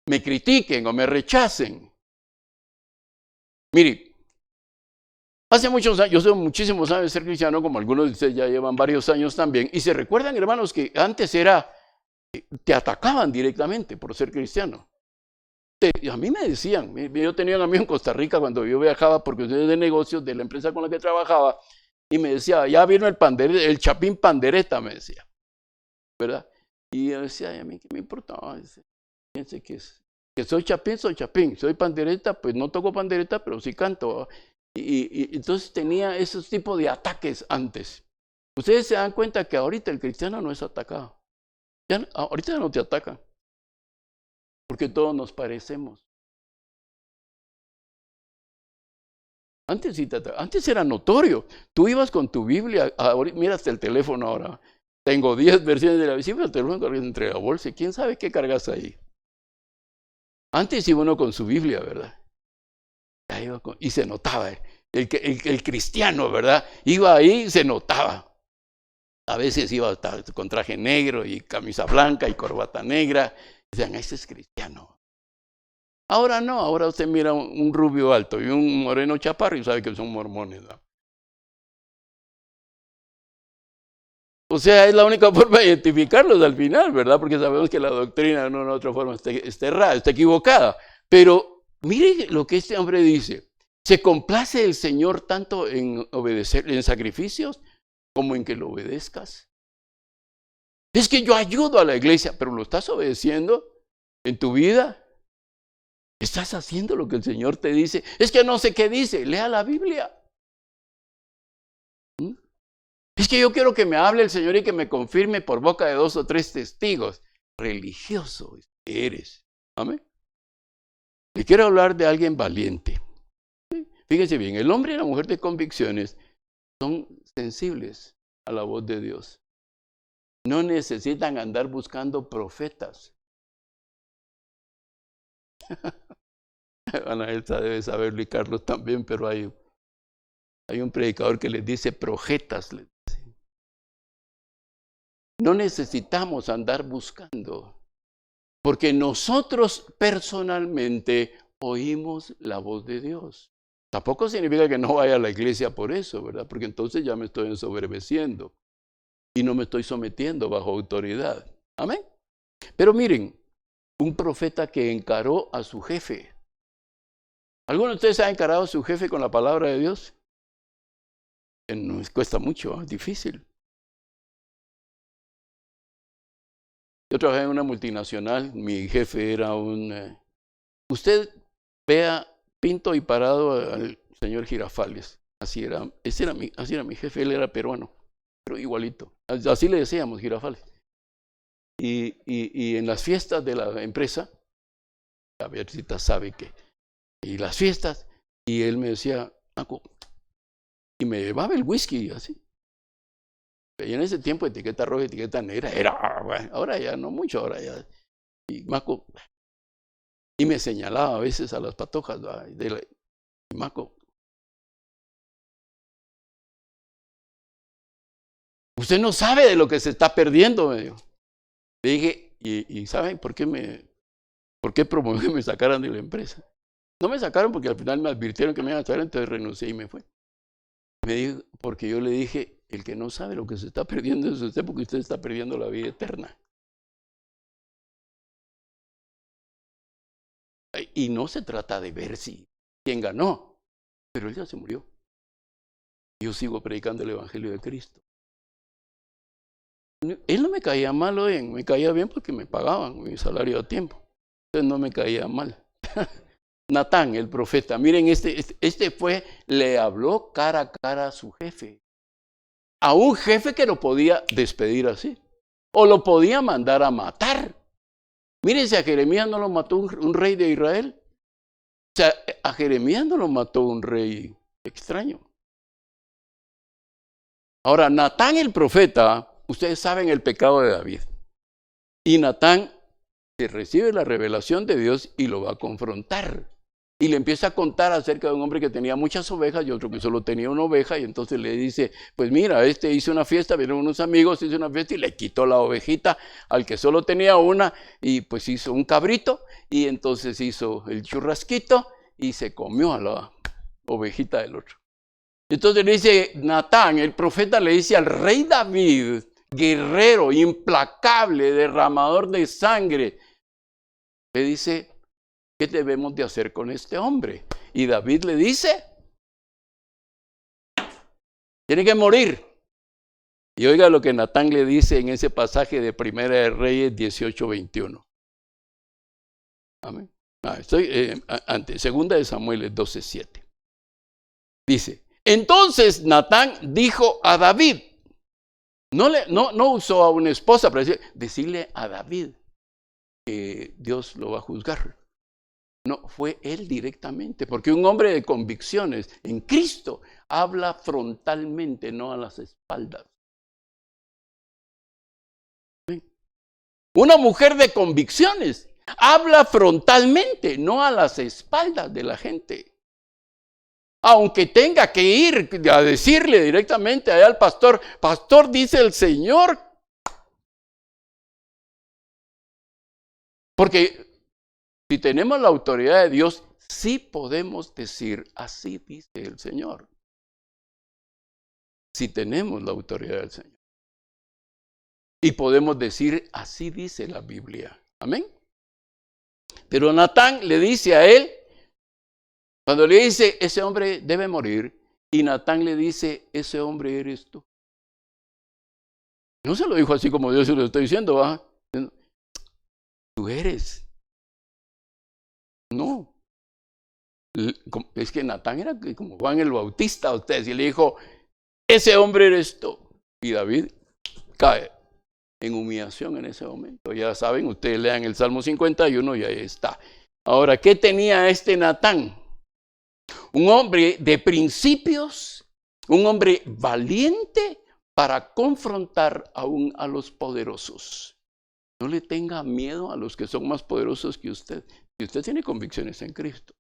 Me critiquen o me rechacen. Mire, hace muchos años, yo soy muchísimos años de ser cristiano, como algunos de ustedes ya llevan varios años también, y se recuerdan, hermanos, que antes te atacaban directamente por ser cristiano. A mí me decían, yo tenía un amigo en Costa Rica cuando yo viajaba por cuestiones de negocios de la empresa con la que trabajaba, y me decía, ya vino el chapín pandereta, me decía, ¿verdad? Y yo decía, ¿a mí qué me importaba? Fíjense que soy chapín, soy pandereta, pues no toco pandereta, pero sí canto. Y entonces tenía esos tipos de ataques antes. Ustedes se dan cuenta que ahorita el cristiano no es atacado. Ahorita no te atacan, porque todos nos parecemos. Antes era notorio. Tú ibas con tu Biblia, mira hasta el teléfono ahora. Tengo 10 versiones de la Biblia, el teléfono cargas entre la bolsa. ¿Quién sabe qué cargas ahí? Antes iba uno con su Biblia, ¿verdad? Y se notaba. El cristiano, ¿verdad? Iba ahí y se notaba. A veces iba hasta con traje negro y camisa blanca y corbata negra. Decían, ese es cristiano. Ahora no, ahora usted mira un rubio alto y un moreno chaparro y sabe que son mormones, ¿no? O sea, es la única forma de identificarlos al final, ¿verdad? Porque sabemos que la doctrina de una u otra forma está errada, está equivocada. Pero mire lo que este hombre dice. ¿Se complace el Señor tanto en obedecer, en sacrificios, como en que lo obedezcas? Es que yo ayudo a la iglesia, pero ¿lo estás obedeciendo en tu vida? ¿Estás haciendo lo que el Señor te dice? Es que no sé qué dice, lea la Biblia. Es que yo quiero que me hable el Señor y que me confirme por boca de 2 o 3 testigos. Religioso eres. Amén. Le quiero hablar de alguien valiente. Fíjense bien, el hombre y la mujer de convicciones son sensibles a la voz de Dios. No necesitan andar buscando profetas. Ana Elsa debe saberlo y Carlos también, pero hay un predicador que les dice profetas. No necesitamos andar buscando, porque nosotros personalmente oímos la voz de Dios. Tampoco significa que no vaya a la iglesia por eso, ¿verdad? Porque entonces ya me estoy ensoberbeciendo y no me estoy sometiendo bajo autoridad. Amén. Pero miren, un profeta que encaró a su jefe. ¿Alguno de ustedes ha encarado a su jefe con la palabra de Dios? Nos cuesta mucho, es difícil. Yo trabajé en una multinacional, mi jefe era usted vea pinto y parado al señor Girafales, así era mi jefe, él era peruano, pero igualito, así le decíamos Girafales. Y en las fiestas de la empresa, a Bercita sabe que, y las fiestas, y él me decía, Marco, y me llevaba el whisky así. Y en ese tiempo etiqueta roja, etiqueta negra, bueno, ahora ya no mucho, ahora ya. Y Marco, y me señalaba a veces a las patojas, Marco, usted no sabe de lo que se está perdiendo, me dijo. Le dije, ¿y saben por qué promovió que me sacaran de la empresa? No me sacaron porque al final me advirtieron que me iban a sacar, entonces renuncié y me fue. Me dijo, porque yo le dije, el que no sabe lo que se está perdiendo es usted, porque usted está perdiendo la vida eterna. Y no se trata de ver quién ganó, pero él ya se murió. Yo sigo predicando el Evangelio de Cristo. Él no me caía mal, me caía bien porque me pagaban mi salario a tiempo. Entonces no me caía mal. Natán, el profeta, miren, le habló cara a cara a su jefe. A un jefe que lo podía despedir así. O lo podía mandar a matar. Mírense, a Jeremías no lo mató un rey de Israel. O sea, a Jeremías no lo mató un rey extraño. Ahora, Natán el profeta, ustedes saben el pecado de David. Y Natán se recibe la revelación de Dios y lo va a confrontar. Y le empieza a contar acerca de un hombre que tenía muchas ovejas y otro que solo tenía una oveja. Y entonces le dice, pues mira, hizo una fiesta, vieron unos amigos, hizo una fiesta y le quitó la ovejita al que solo tenía una. Y pues hizo un cabrito y entonces hizo el churrasquito y se comió a la ovejita del otro. Entonces le dice Natán, el profeta le dice al rey David, guerrero, implacable, derramador de sangre, le dice, ¿qué debemos de hacer con este hombre? Y David le dice, tiene que morir. Y oiga lo que Natán le dice en ese pasaje de Primera de Reyes 18:21. Amén. Segunda de Samuel 12:7. Dice, entonces Natán dijo a David, no usó a una esposa para decirle a David que Dios lo va a juzgar. No, fue él directamente, porque un hombre de convicciones en Cristo habla frontalmente, no a las espaldas. Una mujer de convicciones habla frontalmente, no a las espaldas de la gente. Aunque tenga que ir a decirle directamente allá al pastor, pastor, dice el Señor. Porque si tenemos la autoridad de Dios, sí podemos decir, así dice el Señor. Si tenemos la autoridad del Señor. Y podemos decir, así dice la Biblia. Amén. Pero Natán le dice a él, cuando le dice, ese hombre debe morir, y Natán le dice, ese hombre eres tú. No se lo dijo así como Dios se lo está diciendo, ¿va? Tú eres. No. Es que Natán era como Juan el Bautista a ustedes, y le dijo, ese hombre eres tú. Y David cae en humillación en ese momento. Ya saben, ustedes lean el Salmo 51 y ahí está. Ahora, ¿qué tenía este Natán? Un hombre de principios, un hombre valiente para confrontar aún a los poderosos. No le tenga miedo a los que son más poderosos que usted. Si usted tiene convicciones en Cristo,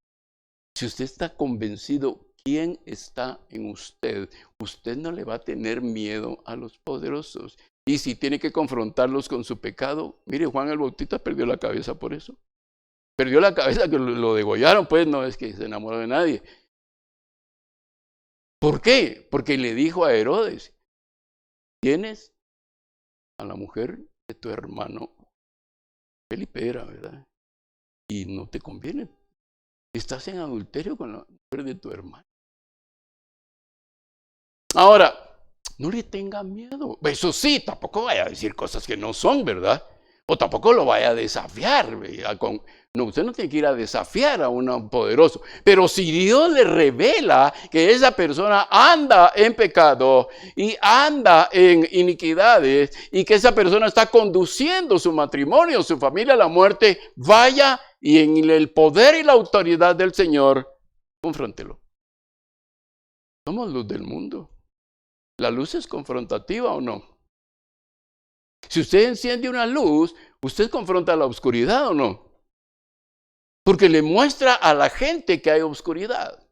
si usted está convencido quién está en usted, usted no le va a tener miedo a los poderosos. Y si tiene que confrontarlos con su pecado, mire, Juan el Bautista perdió la cabeza por eso. Perdió la cabeza que lo degollaron, pues no es que se enamoró de nadie. ¿Por qué? Porque le dijo a Herodes, tienes a la mujer de tu hermano Felipe era, ¿verdad? Y no te conviene. Estás en adulterio con la mujer de tu hermano. Ahora, no le tenga miedo. Eso sí, tampoco vaya a decir cosas que no son, ¿verdad? O tampoco lo vaya a desafiar. No, usted no tiene que ir a desafiar a un poderoso. Pero si Dios le revela que esa persona anda en pecado y anda en iniquidades y que esa persona está conduciendo su matrimonio, su familia a la muerte, vaya y en el poder y la autoridad del Señor, confróntelo. Somos luz del mundo. ¿La luz es confrontativa o no? Si usted enciende una luz, ¿usted confronta la oscuridad o no? Porque le muestra a la gente que hay oscuridad.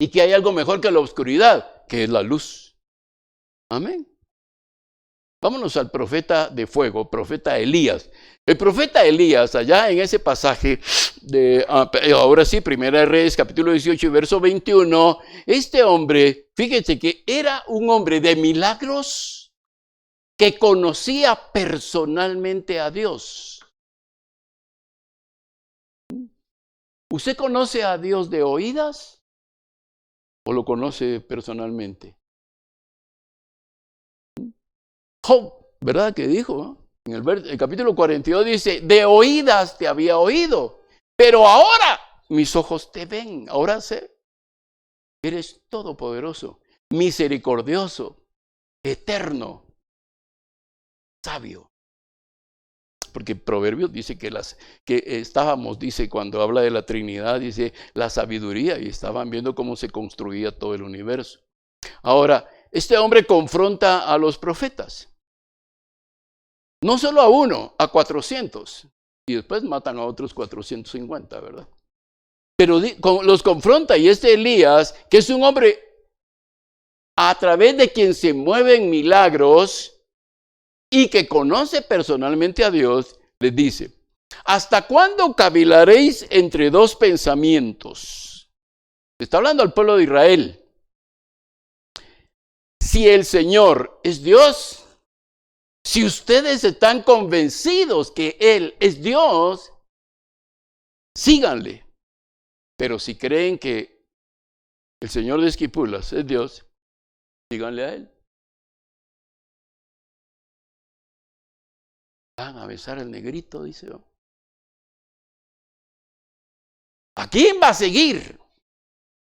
Y que hay algo mejor que la oscuridad, que es la luz. Amén. Vámonos al profeta de fuego, profeta Elías. El profeta Elías, allá en ese pasaje, ahora sí, Primera de Reyes, capítulo 18, verso 21, este hombre, fíjense que era un hombre de milagros que conocía personalmente a Dios. ¿Usted conoce a Dios de oídas o lo conoce personalmente? Job, ¿verdad que dijo? En el capítulo 42 dice, de oídas te había oído, pero ahora mis ojos te ven. Ahora sé, eres todopoderoso, misericordioso, eterno, sabio. Porque Proverbios dice que dice cuando habla de la Trinidad, dice la sabiduría, y estaban viendo cómo se construía todo el universo. Ahora, este hombre confronta a los profetas. No solo a uno, a 400. Y después matan a otros 450, ¿verdad? Pero los confronta, y este Elías, que es un hombre a través de quien se mueven milagros y que conoce personalmente a Dios, les dice, ¿hasta cuándo cavilaréis entre dos pensamientos? Está hablando al pueblo de Israel. Si el Señor es Dios, si ustedes están convencidos que Él es Dios, síganle. Pero si creen que el Señor de Esquipulas es Dios, síganle a Él. Van a besar al negrito, dice. ¿A quién va a seguir?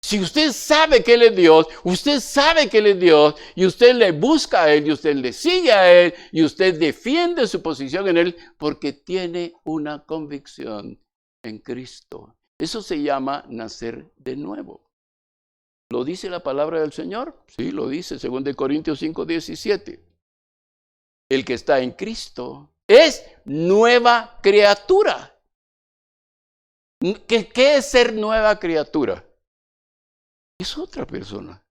Si usted sabe que Él es Dios, usted sabe que Él es Dios, y usted le busca a Él, y usted le sigue a Él, y usted defiende su posición en Él, porque tiene una convicción en Cristo. Eso se llama nacer de nuevo. ¿Lo dice la palabra del Señor? Sí, lo dice, 2 Corintios 5:17. El que está en Cristo es nueva criatura. ¿Qué es ser nueva criatura? Es otra persona.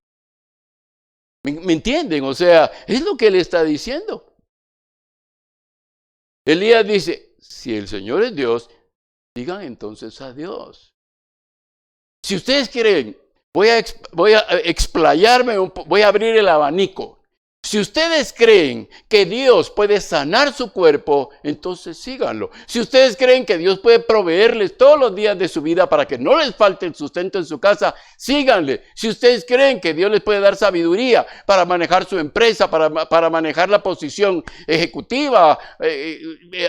¿Me entienden? O sea, es lo que él está diciendo. Elías dice, si el Señor es Dios, digan entonces a Dios. Si ustedes quieren, voy a explayarme, voy a abrir el abanico. Si ustedes creen que Dios puede sanar su cuerpo, entonces síganlo. Si ustedes creen que Dios puede proveerles todos los días de su vida para que no les falte el sustento en su casa, síganle. Si ustedes creen que Dios les puede dar sabiduría para manejar su empresa, para manejar la posición ejecutiva,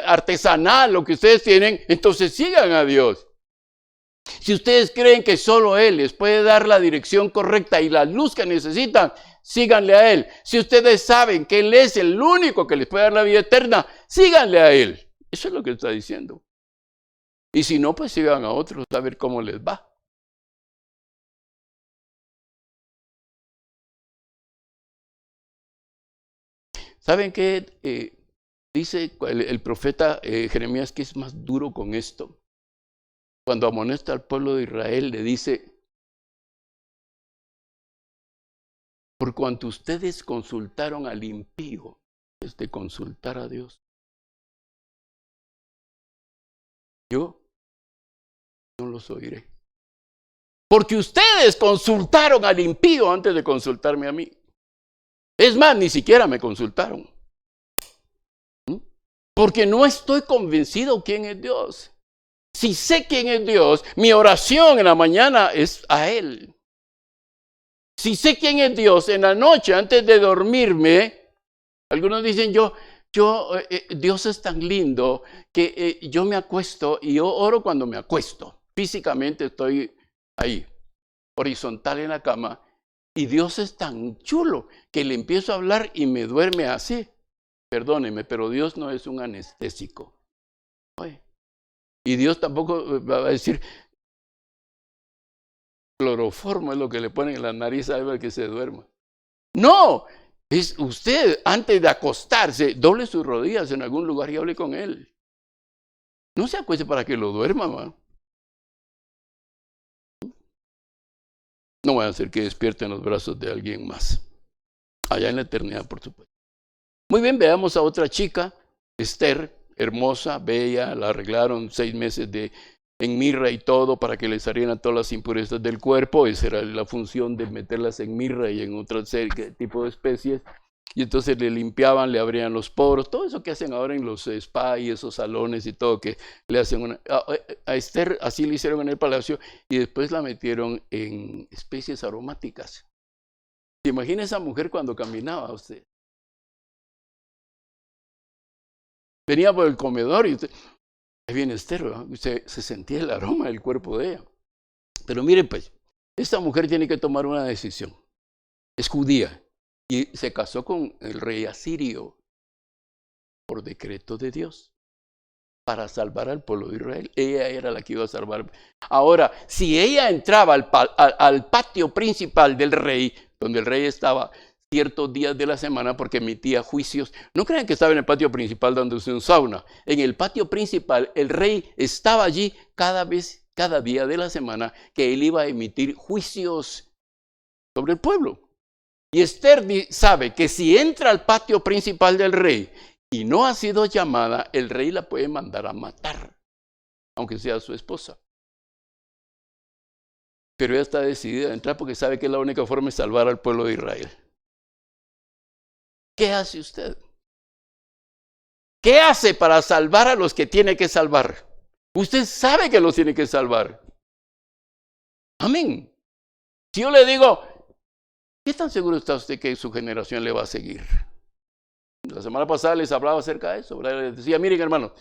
artesanal, lo que ustedes tienen, entonces sigan a Dios. Si ustedes creen que solo Él les puede dar la dirección correcta y la luz que necesitan, síganle a Él. Si ustedes saben que Él es el único que les puede dar la vida eterna, síganle a Él. Eso es lo que está diciendo. Y si no, pues sigan a otros a ver cómo les va. ¿Saben qué dice el profeta Jeremías, que es más duro con esto? Cuando amonesta al pueblo de Israel, le dice, por cuanto ustedes consultaron al impío, es de consultar a Dios. Yo no los oiré. Porque ustedes consultaron al impío antes de consultarme a mí. Es más, ni siquiera me consultaron. Porque no estoy convencido quién es Dios. Si sé quién es Dios, mi oración en la mañana es a Él. Si sé quién es Dios, en la noche, antes de dormirme, algunos dicen, Dios es tan lindo que yo me acuesto y yo oro cuando me acuesto. Físicamente estoy ahí, horizontal en la cama, y Dios es tan chulo que le empiezo a hablar y me duerme así. Perdóneme, pero Dios no es un anestésico. Oye. Y Dios tampoco va a decir, cloroformo es lo que le ponen en la nariz a que se duerma. No, es usted antes de acostarse, doble sus rodillas en algún lugar y hable con Él. No se acueste para que lo duerma, man. No va a hacer que despierte en los brazos de alguien más. Allá en la eternidad, por supuesto. Muy bien, veamos a otra chica, Esther, hermosa, bella, la arreglaron 6 meses en mirra y todo para que le salieran todas las impurezas del cuerpo. Esa era la función de meterlas en mirra y en otro tipo de especies. Y entonces le limpiaban, le abrían los poros, todo eso que hacen ahora en los spa y esos salones y todo, que le hacen a Esther así le hicieron en el palacio y después la metieron en especies aromáticas. ¿Se imagina esa mujer cuando caminaba usted? Venía por el comedor y usted, ahí viene Esther, ¿verdad? Usted se sentía el aroma del cuerpo de ella. Pero miren pues, esta mujer tiene que tomar una decisión. Es judía y se casó con el rey asirio por decreto de Dios para salvar al pueblo de Israel. Ella era la que iba a salvar. Ahora, si ella entraba al patio principal del rey, donde el rey estaba ciertos días de la semana porque emitía juicios. No crean que estaba en el patio principal dándose un sauna. En el patio principal el rey estaba allí cada día de la semana que él iba a emitir juicios sobre el pueblo. Y Esther sabe que si entra al patio principal del rey y no ha sido llamada, el rey la puede mandar a matar, aunque sea su esposa. Pero ella está decidida a entrar porque sabe que es la única forma de salvar al pueblo de Israel. ¿Qué hace usted? ¿Qué hace para salvar a los que tiene que salvar? Usted sabe que los tiene que salvar. Amén. Si yo le digo, ¿qué tan seguro está usted que su generación le va a seguir? La semana pasada les hablaba acerca de eso, ¿verdad? Les decía, miren hermanos,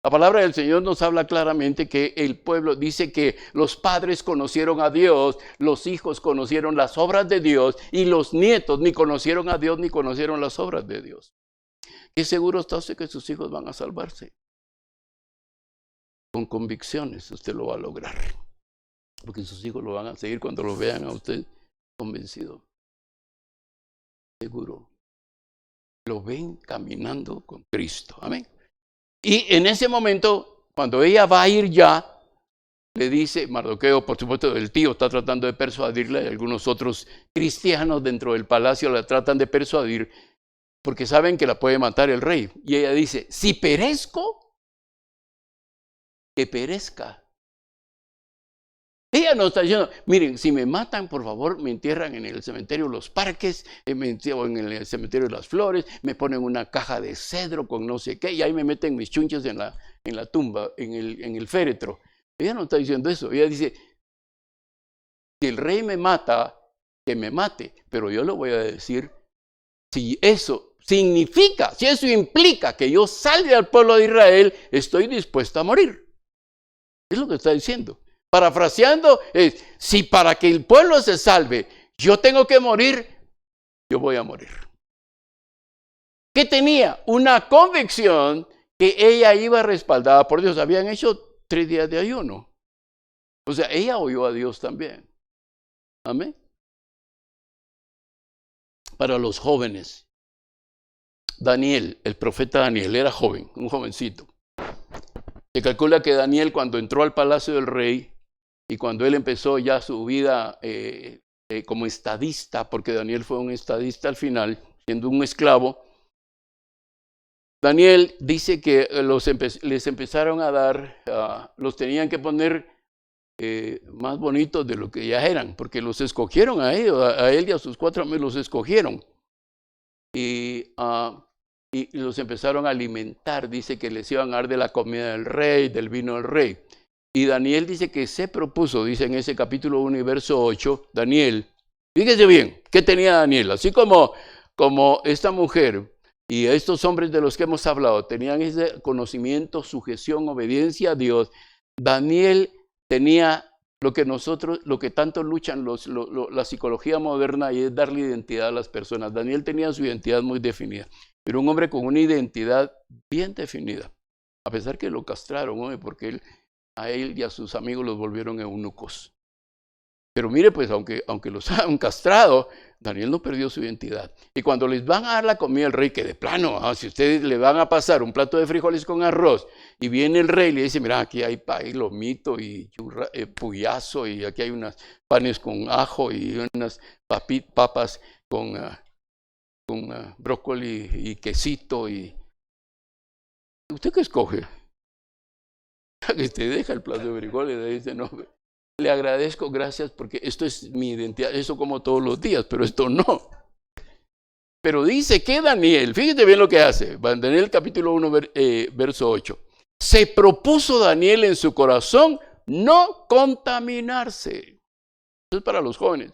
la palabra del Señor nos habla claramente que el pueblo dice que los padres conocieron a Dios, los hijos conocieron las obras de Dios y los nietos ni conocieron a Dios ni conocieron las obras de Dios. ¿Qué seguro está usted que sus hijos van a salvarse? con convicciones usted lo va a lograr. Porque sus hijos lo van a seguir cuando lo vean a usted convencido. Seguro. Lo ven caminando con Cristo. Amén. Y en ese momento, cuando ella va a ir ya, le dice, Mardoqueo, por supuesto, el tío está tratando de persuadirle, y algunos otros cristianos dentro del palacio la tratan de persuadir, porque saben que la puede matar el rey. Y ella dice, si perezco, que perezca. Ella no está diciendo, miren, si me matan, por favor, me entierran en el cementerio de los Parques, o en el cementerio de las Flores, me ponen una caja de cedro con no sé qué, y ahí me meten mis chunches en la tumba, en el féretro. Ella no está diciendo eso. Ella dice, si el rey me mata, que me mate, pero yo le voy a decir, si eso significa, si eso implica que yo salga del pueblo de Israel, estoy dispuesta a morir. Es lo que está diciendo. Parafraseando, es, si para que el pueblo se salve, yo tengo que morir, yo voy a morir. ¿Qué tenía? Una convicción que ella iba respaldada por Dios. Habían hecho 3 días de ayuno. O sea, ella oyó a Dios también. Amén. Para los jóvenes, Daniel, el profeta Daniel, era joven, un jovencito. Se calcula que Daniel, cuando entró al palacio del rey y cuando él empezó ya su vida como estadista, porque Daniel fue un estadista al final, siendo un esclavo, Daniel dice que les empezaron a dar, los tenían que poner más bonitos de lo que ya eran, porque los escogieron a él y a sus 4 amigos los escogieron. Y los empezaron a alimentar, dice que les iban a dar de la comida del rey, del vino del rey. Y Daniel dice que se propuso, dice en ese capítulo 1 y verso 8, Daniel, fíjese bien, ¿qué tenía Daniel? Así como esta mujer y estos hombres de los que hemos hablado tenían ese conocimiento, sujeción, obediencia a Dios, Daniel tenía lo que tanto luchan la psicología moderna, y es darle identidad a las personas. Daniel tenía su identidad muy definida, pero un hombre con una identidad bien definida, a pesar que lo castraron, porque a él y a sus amigos los volvieron eunucos. Pero mire, pues aunque los han castrado, Daniel no perdió su identidad. Y cuando les van a dar la comida al rey, que de plano, si ustedes le van a pasar un plato de frijoles con arroz, y viene el rey y le dice, mira, aquí hay lomito y puyazo, y aquí hay unos panes con ajo y unas papas con brócoli y quesito. Y ¿usted qué escoge? Usted deja el plato de frijoles y dice, no, le agradezco, gracias, porque esto es mi identidad, eso como todos los días, pero esto no. Pero dice que Daniel, fíjate bien lo que hace, Daniel capítulo 1, verso 8. Se propuso Daniel en su corazón no contaminarse. Eso es para los jóvenes.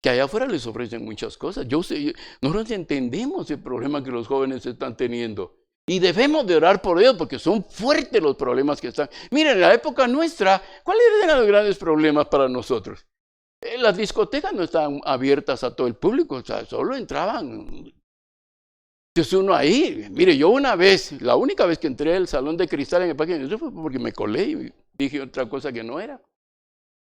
Que allá afuera les ofrecen muchas cosas. Nosotros entendemos el problema que los jóvenes están teniendo. Y debemos de orar por ellos porque son fuertes los problemas que están. Miren, en la época nuestra, ¿cuáles eran los grandes problemas para nosotros? Las discotecas no estaban abiertas a todo el público, o sea, solo entraban. Entonces uno ahí, mire, yo una vez, la única vez que entré al salón de cristal en el parque, eso fue porque me colé y dije otra cosa que no era.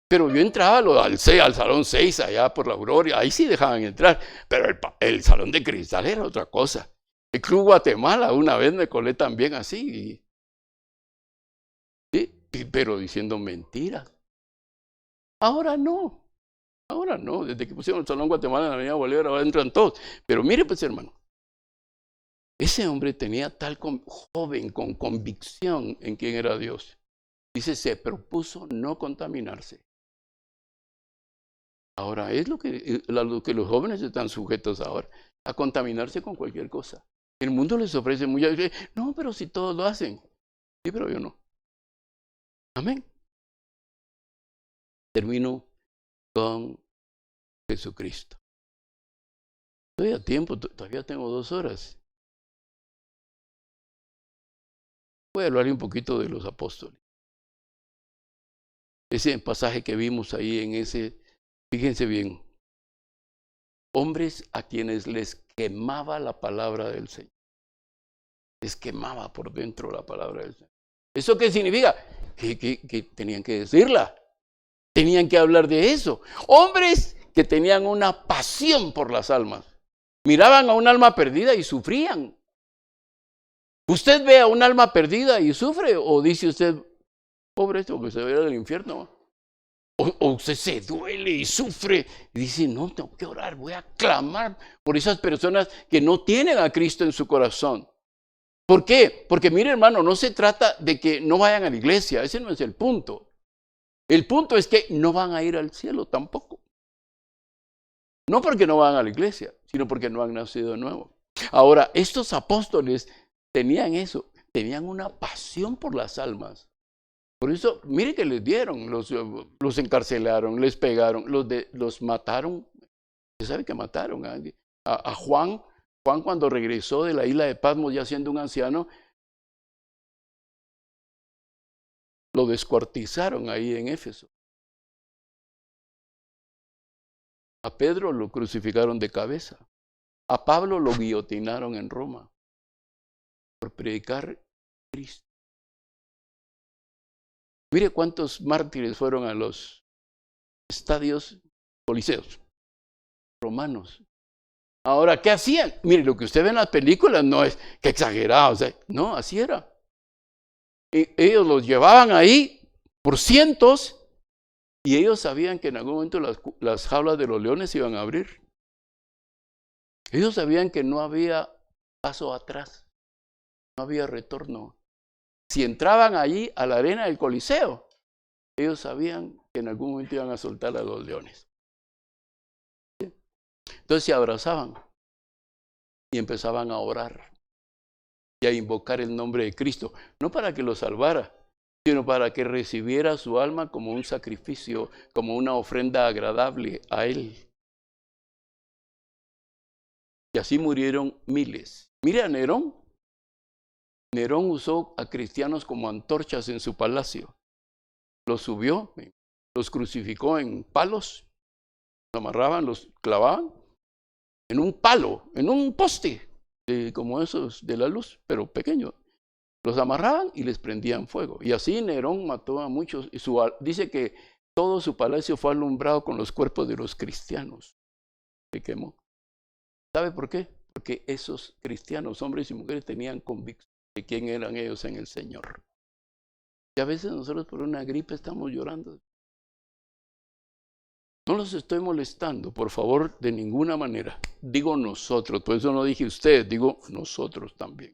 Pero yo entraba al salón 6, allá por la Aurora, ahí sí dejaban entrar, pero el salón de cristal era otra cosa. El Club Guatemala, una vez me colé también así, pero diciendo mentiras. Ahora no, desde que pusieron el Salón Guatemala en la Avenida Bolívar, ahora entran todos. Pero mire pues, hermano, ese hombre tenía joven con convicción en quién era Dios. Dice, se propuso no contaminarse. Ahora es lo que los jóvenes están sujetos ahora, a contaminarse con cualquier cosa. El mundo les ofrece muchas veces, no, pero si todos lo hacen. Sí, pero yo no. Amén. Termino con Jesucristo. Estoy a tiempo, todavía tengo 2 horas. Voy a hablar un poquito de los apóstoles. Ese pasaje que vimos ahí fíjense bien, hombres a quienes les quemaba la palabra del Señor. Les quemaba por dentro la palabra del Señor. ¿Eso qué significa? Que tenían que decirla. Tenían que hablar de eso. Hombres que tenían una pasión por las almas. Miraban a un alma perdida y sufrían. ¿Usted ve a un alma perdida y sufre? ¿O dice usted, pobre esto, que se vaya del infierno? ¿O usted se duele y sufre y dice, no, tengo que orar, voy a clamar por esas personas que no tienen a Cristo en su corazón? ¿Por qué? Porque mire, hermano, no se trata de que no vayan a la iglesia, ese no es el punto. El punto es que no van a ir al cielo tampoco. No porque no van a la iglesia, sino porque no han nacido de nuevo. Ahora, estos apóstoles tenían eso, tenían una pasión por las almas. Por eso, mire que les dieron, los encarcelaron, les pegaron, los mataron. Usted sabe que mataron a Juan. Juan, cuando regresó de la isla de Patmos, ya siendo un anciano, lo descuartizaron ahí en Éfeso. A Pedro lo crucificaron de cabeza. A Pablo lo guillotinaron en Roma por predicar Cristo. Mire cuántos mártires fueron a los estadios coliseos romanos. Ahora, ¿qué hacían? Mire, lo que usted ve en las películas no es que exagerado, o sea, no, así era. Ellos los llevaban ahí por cientos y ellos sabían que en algún momento las jaulas de los leones se iban a abrir. Ellos sabían que no había paso atrás, no había retorno. Si entraban allí a la arena del Coliseo, ellos sabían que en algún momento iban a soltar a los leones. Entonces se abrazaban y empezaban a orar y a invocar el nombre de Cristo, no para que lo salvara, sino para que recibiera su alma como un sacrificio, como una ofrenda agradable a Él. Y así murieron miles. Mire a Nerón. Nerón usó a cristianos como antorchas en su palacio. Los subió, los crucificó en palos, los amarraban, los clavaban en un palo, en un poste, como esos de la luz, pero pequeño. Los amarraban y les prendían fuego. Y así Nerón mató a muchos. Dice que todo su palacio fue alumbrado con los cuerpos de los cristianos. Se quemó. ¿Sabe por qué? Porque esos cristianos, hombres y mujeres, tenían convicción de quién eran ellos en el Señor. Y a veces nosotros por una gripe estamos llorando. No los estoy molestando, por favor, de ninguna manera. Digo nosotros, por eso no dije usted, digo nosotros también.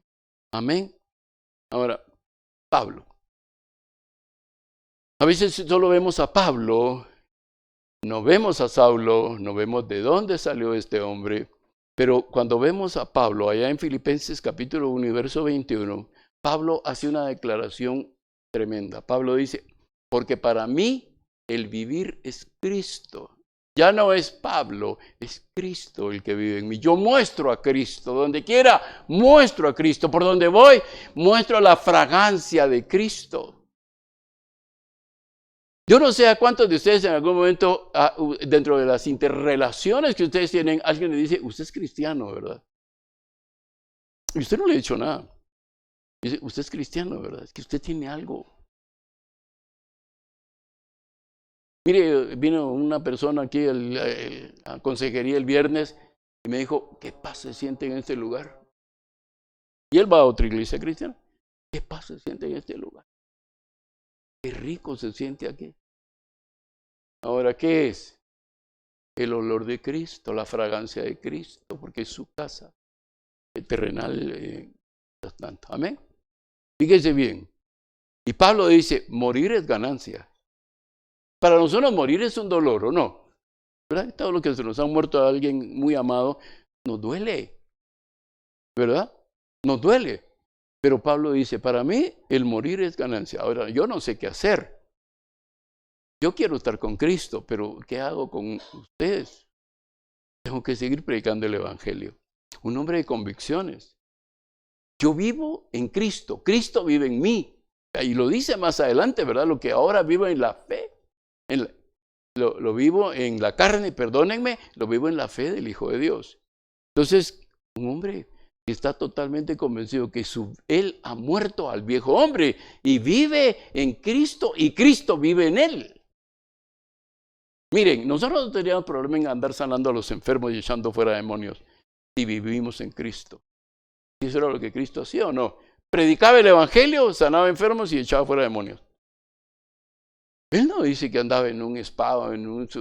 Amén. Ahora, Pablo. A veces solo vemos a Pablo, no vemos a Saulo, no vemos de dónde salió este hombre. Pero cuando vemos a Pablo, allá en Filipenses capítulo 1, verso 21, Pablo hace una declaración tremenda. Pablo dice, porque para mí el vivir es Cristo. Ya no es Pablo, es Cristo el que vive en mí. Yo muestro a Cristo, donde quiera muestro a Cristo. Por donde voy, muestro la fragancia de Cristo. Yo no sé a cuántos de ustedes en algún momento, dentro de las interrelaciones que ustedes tienen, alguien le dice, usted es cristiano, ¿verdad? Y usted no le ha dicho nada. Dice, usted es cristiano, ¿verdad? Es que usted tiene algo. Mire, vino una persona aquí a consejería el viernes y me dijo, ¿qué paz se siente en este lugar? Y él va a otra iglesia cristiana. ¿Qué paz se siente en este lugar? Qué rico se siente aquí. Ahora, ¿qué es? El olor de Cristo, la fragancia de Cristo, porque es su casa terrenal. Amén. Fíjese bien. Y Pablo dice, morir es ganancia. Para nosotros morir es un dolor, ¿o no? ¿Verdad? Todo lo que se nos ha muerto a alguien muy amado, nos duele. ¿Verdad? Nos duele. Pero Pablo dice, para mí el morir es ganancia. Ahora, yo no sé qué hacer. Yo quiero estar con Cristo, pero ¿qué hago con ustedes? Tengo que seguir predicando el Evangelio. Un hombre de convicciones. Yo vivo en Cristo. Cristo vive en mí. Y lo dice más adelante, ¿verdad? Lo que ahora vivo en la fe. Lo vivo en la carne, perdónenme, lo vivo en la fe del Hijo de Dios. Entonces, un hombre está totalmente convencido que él ha muerto al viejo hombre y vive en Cristo y Cristo vive en él. Miren, nosotros no teníamos problema en andar sanando a los enfermos y echando fuera demonios si vivimos en Cristo. ¿Y eso era lo que Cristo hacía o no? Predicaba el evangelio, sanaba enfermos y echaba fuera demonios. Él no dice que andaba en un spa,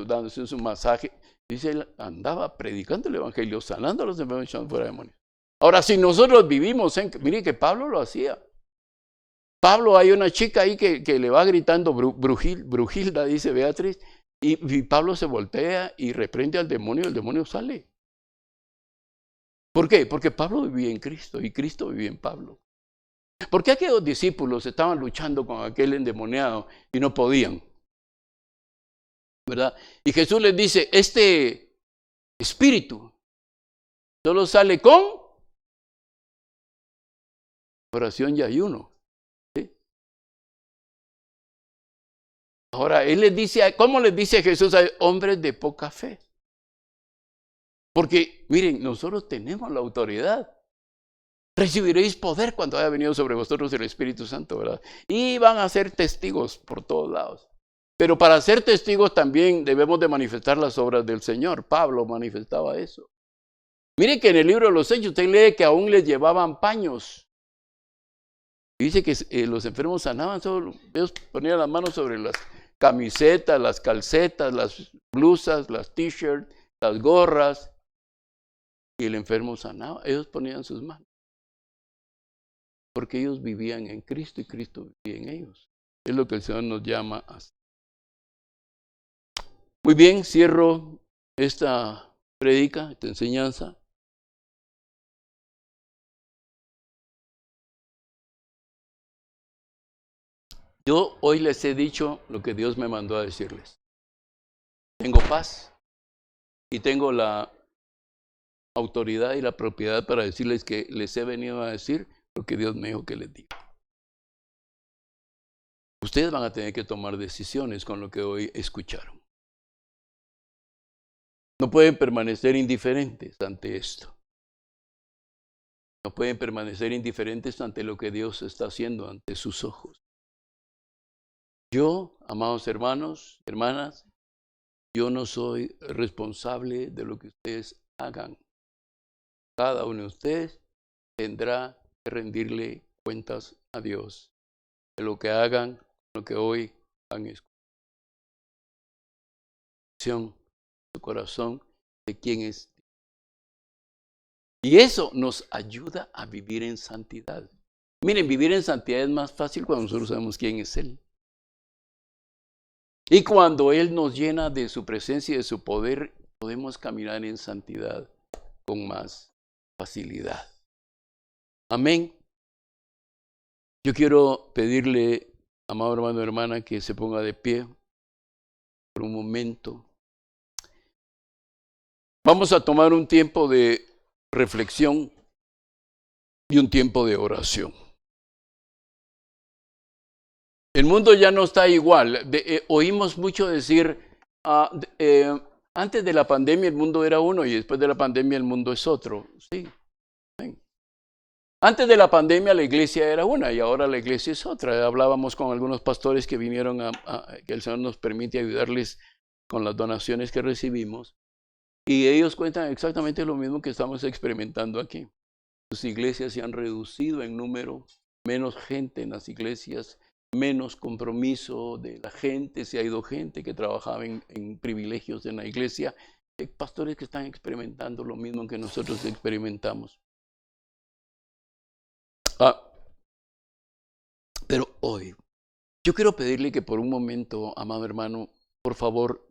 dándose su masaje. Dice, él andaba predicando el evangelio, sanando a los enfermos y echando fuera demonios. Ahora, si nosotros vivimos mire que Pablo lo hacía. Pablo, hay una chica ahí que le va gritando, Brujilda, dice Beatriz, y Pablo se voltea y reprende al demonio, y el demonio sale. ¿Por qué? Porque Pablo vivía en Cristo y Cristo vivía en Pablo. ¿Por qué aquellos discípulos estaban luchando con aquel endemoniado y no podían? ¿Verdad? Y Jesús les dice, este espíritu solo sale con oración y ayuno. ¿Sí? Ahora, él les dice, ¿cómo les dice Jesús a hombres de poca fe? Porque, miren, nosotros tenemos la autoridad. Recibiréis poder cuando haya venido sobre vosotros el Espíritu Santo, ¿verdad? Y van a ser testigos por todos lados. Pero para ser testigos también debemos de manifestar las obras del Señor. Pablo manifestaba eso. Miren que en el libro de los Hechos usted lee que aún les llevaban paños. Y dice que los enfermos sanaban solo. Ellos ponían las manos sobre las camisetas, las calcetas, las blusas, las t-shirts, las gorras. Y el enfermo sanaba. Ellos ponían sus manos. Porque ellos vivían en Cristo y Cristo vivía en ellos. Es lo que el Señor nos llama a hacer. Muy bien, cierro esta prédica, esta enseñanza. Yo hoy les he dicho lo que Dios me mandó a decirles. Tengo paz y tengo la autoridad y la propiedad para decirles que les he venido a decir lo que Dios me dijo que les diga. Ustedes van a tener que tomar decisiones con lo que hoy escucharon. No pueden permanecer indiferentes ante esto. No pueden permanecer indiferentes ante lo que Dios está haciendo ante sus ojos. Yo, amados hermanos, hermanas, yo no soy responsable de lo que ustedes hagan. Cada uno de ustedes tendrá que rendirle cuentas a Dios de lo que hagan, lo que hoy han escuchado. Su corazón de quién es. Y eso nos ayuda a vivir en santidad. Miren, vivir en santidad es más fácil cuando nosotros sabemos quién es Él. Y cuando Él nos llena de su presencia y de su poder, podemos caminar en santidad con más facilidad. Amén. Yo quiero pedirle, amado hermano, hermana, que se ponga de pie por un momento. Vamos a tomar un tiempo de reflexión y un tiempo de oración. El mundo ya no está igual. Oímos mucho decir, antes de la pandemia el mundo era uno y después de la pandemia el mundo es otro. Sí. Antes de la pandemia la iglesia era una y ahora la iglesia es otra. Hablábamos con algunos pastores que vinieron que el Señor nos permite ayudarles con las donaciones que recibimos. Y ellos cuentan exactamente lo mismo que estamos experimentando aquí. Sus iglesias se han reducido en número, menos gente en las iglesias, menos compromiso de la gente, se ha ido gente que trabajaba en privilegios en la iglesia. Hay pastores que están experimentando lo mismo que nosotros experimentamos. Pero hoy, yo quiero pedirle que por un momento, amado hermano, por favor,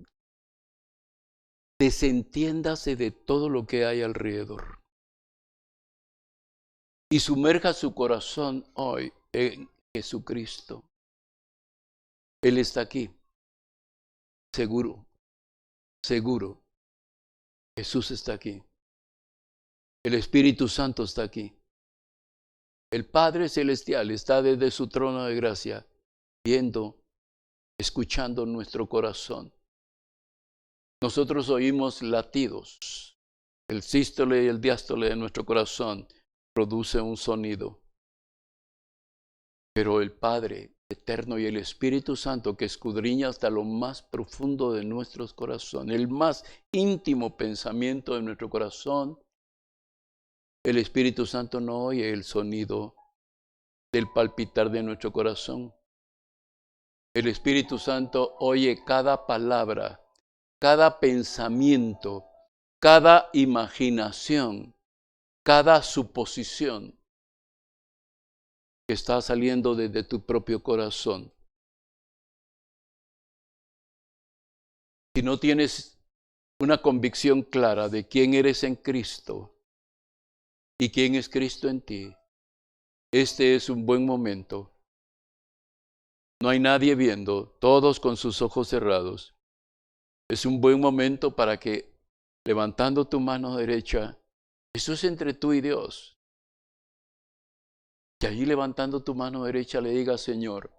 desentiéndase de todo lo que hay alrededor y sumerja su corazón hoy en Jesucristo. Él está aquí, seguro, seguro. Jesús está aquí. El Espíritu Santo está aquí. El Padre Celestial está desde su trono de gracia, viendo, escuchando nuestro corazón. Nosotros oímos latidos, el sístole y el diástole de nuestro corazón. produce un sonido. Pero el Padre eterno y el Espíritu Santo, que escudriña hasta lo más profundo de nuestros corazones, el más íntimo pensamiento de nuestro corazón, el Espíritu Santo no oye el sonido del palpitar de nuestro corazón. El Espíritu Santo oye cada palabra, cada pensamiento, cada imaginación, cada suposición que está saliendo desde tu propio corazón. Si no tienes una convicción clara de quién eres en Cristo y quién es Cristo en ti, este es un buen momento. No hay nadie viendo, todos con sus ojos cerrados. Es un buen momento para que, levantando tu mano derecha, eso es entre tú y Dios. Y allí levantando tu mano derecha le digas: Señor,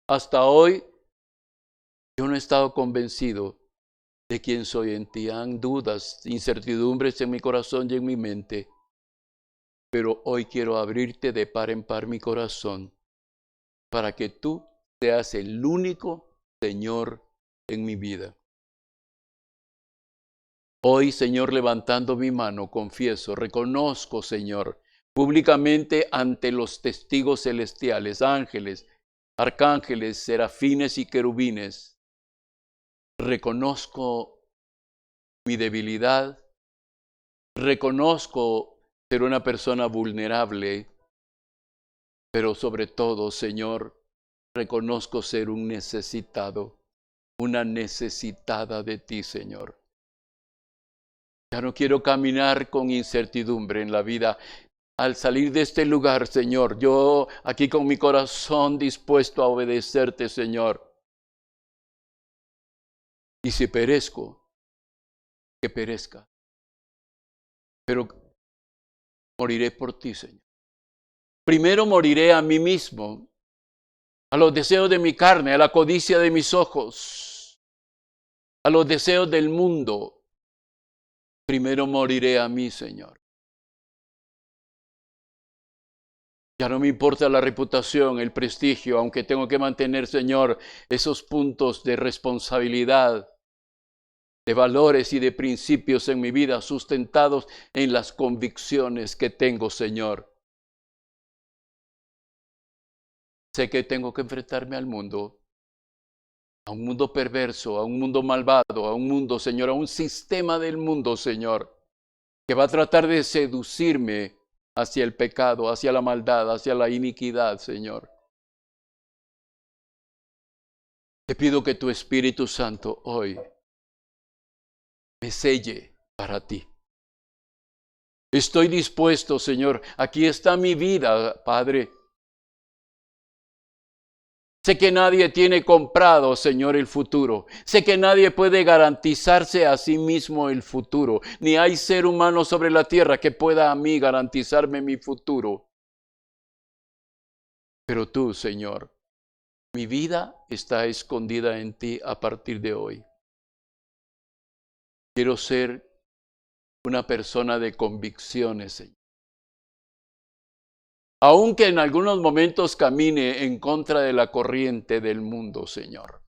hasta hoy yo no he estado convencido de quién soy en ti. Han dudas, incertidumbres en mi corazón y en mi mente. Pero hoy quiero abrirte de par en par mi corazón para que tú seas el único Señor en mi vida. Hoy, Señor, levantando mi mano, confieso, reconozco, Señor, públicamente ante los testigos celestiales, ángeles, arcángeles, serafines y querubines, reconozco mi debilidad, reconozco ser una persona vulnerable, pero sobre todo, Señor, reconozco ser un necesitado, una necesitada de ti, Señor. Ya no quiero caminar con incertidumbre en la vida. Al salir de este lugar, Señor, yo aquí con mi corazón dispuesto a obedecerte, Señor. Y si perezco, que perezca. Pero moriré por ti, Señor. Primero moriré a mí mismo, a los deseos de mi carne, a la codicia de mis ojos, a los deseos del mundo. Primero moriré a mí, Señor. Ya no me importa la reputación, el prestigio, aunque tengo que mantener, Señor, esos puntos de responsabilidad, de valores y de principios en mi vida sustentados en las convicciones que tengo, Señor. Sé que tengo que enfrentarme al mundo, a un mundo perverso, a un mundo malvado, a un mundo, Señor, a un sistema del mundo, Señor, que va a tratar de seducirme hacia el pecado, hacia la maldad, hacia la iniquidad, Señor. Te pido que tu Espíritu Santo hoy me selle para ti. Estoy dispuesto, Señor. Aquí está mi vida, Padre. Sé que nadie tiene comprado, Señor, el futuro. Sé que nadie puede garantizarse a sí mismo el futuro. Ni hay ser humano sobre la tierra que pueda a mí garantizarme mi futuro. Pero tú, Señor, mi vida está escondida en ti a partir de hoy. Quiero ser una persona de convicciones, Señor. Aunque en algunos momentos camine en contra de la corriente del mundo, Señor,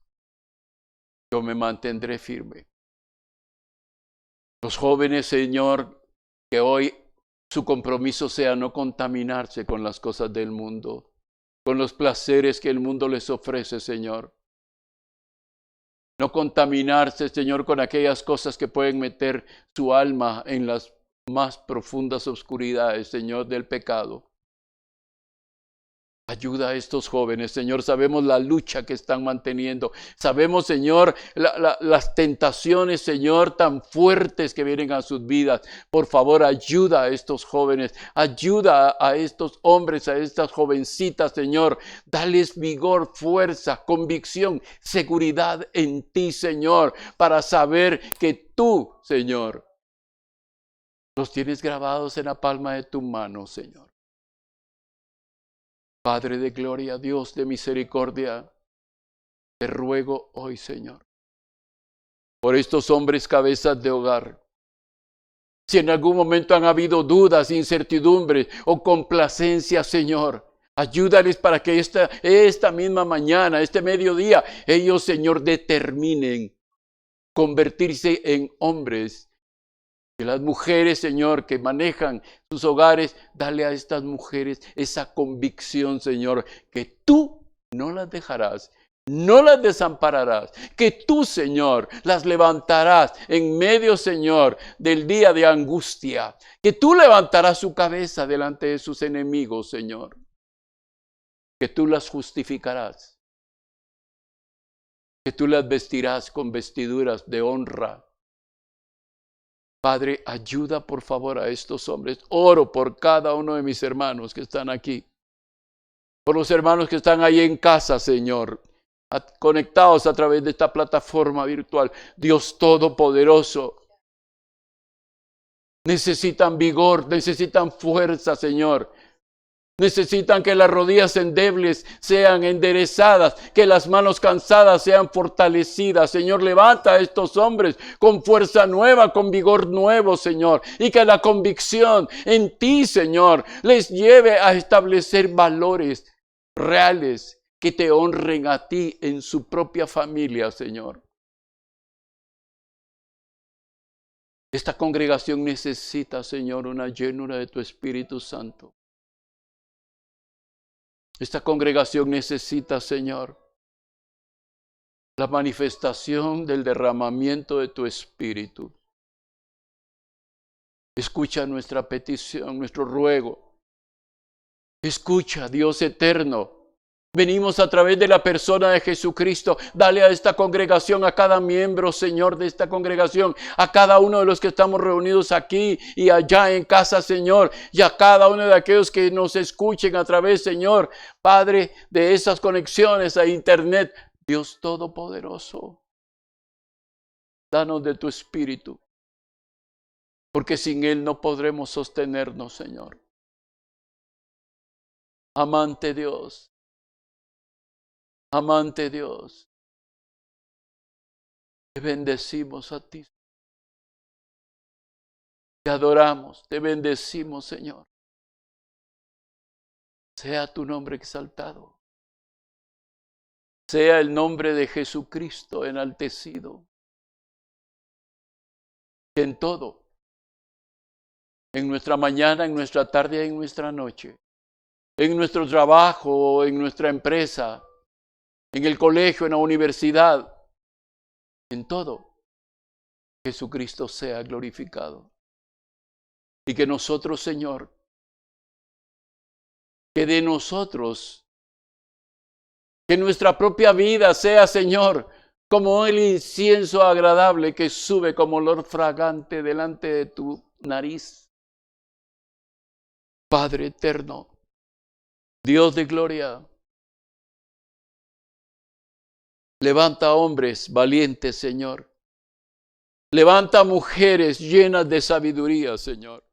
yo me mantendré firme. Los jóvenes, Señor, que hoy su compromiso sea no contaminarse con las cosas del mundo, con los placeres que el mundo les ofrece, Señor. No contaminarse, Señor, con aquellas cosas que pueden meter su alma en las más profundas oscuridades, Señor, del pecado. Ayuda a estos jóvenes, Señor. Sabemos la lucha que están manteniendo. Sabemos, Señor, las tentaciones, Señor, tan fuertes que vienen a sus vidas. Por favor, ayuda a estos jóvenes. Ayuda a estos hombres, a estas jovencitas, Señor. Dales vigor, fuerza, convicción, seguridad en ti, Señor, para saber que tú, Señor, los tienes grabados en la palma de tu mano, Señor. Padre de gloria, Dios de misericordia, te ruego hoy, Señor, por estos hombres cabezas de hogar, Si en algún momento han habido dudas, incertidumbres o complacencia, Señor, ayúdales para que esta misma mañana, este mediodía, ellos, Señor, determinen convertirse en hombres. Que las mujeres, Señor, que manejan sus hogares, dale a estas mujeres esa convicción, Señor, que tú no las dejarás, no las desampararás, que tú, Señor, las levantarás en medio, Señor, del día de angustia, que tú levantarás su cabeza delante de sus enemigos, Señor, que tú las justificarás, que tú las vestirás con vestiduras de honra. Padre, ayuda por favor a estos hombres. Oro por cada uno de mis hermanos que están aquí. Por los hermanos que están ahí en casa, Señor, conectados a través de esta plataforma virtual. Dios Todopoderoso. Necesitan vigor, necesitan fuerza, Señor. Necesitan que las rodillas endebles sean enderezadas, que las manos cansadas sean fortalecidas. Señor, levanta a estos hombres con fuerza nueva, con vigor nuevo, Señor. Y que la convicción en ti, Señor, les lleve a establecer valores reales que te honren a ti en su propia familia, Señor. Esta congregación necesita, Señor, una llenura de tu Espíritu Santo. Esta congregación necesita, Señor, la manifestación del derramamiento de tu Espíritu. Escucha nuestra petición, nuestro ruego. Escucha, Dios eterno. Venimos a través de la persona de Jesucristo. Dale a esta congregación, a cada miembro, Señor, de esta congregación, a cada uno de los que estamos reunidos aquí y allá en casa, Señor, y a cada uno de aquellos que nos escuchen a través, Señor, Padre, de esas conexiones a internet. Dios Todopoderoso, danos de tu Espíritu, porque sin Él no podremos sostenernos, Señor. Amante Dios. Amante Dios, te bendecimos a ti. Te adoramos, te bendecimos, Señor. Sea tu nombre exaltado. Sea el nombre de Jesucristo enaltecido. Que en todo, en nuestra mañana, en nuestra tarde y en nuestra noche, en nuestro trabajo, en nuestra empresa, en el colegio, en la universidad, en todo, Jesucristo sea glorificado. Y que nosotros, Señor, que de nosotros, que nuestra propia vida sea, Señor, como el incienso agradable que sube como olor fragante delante de tu nariz. Padre eterno, Dios de gloria, levanta hombres valientes, Señor. Levanta mujeres llenas de sabiduría, Señor.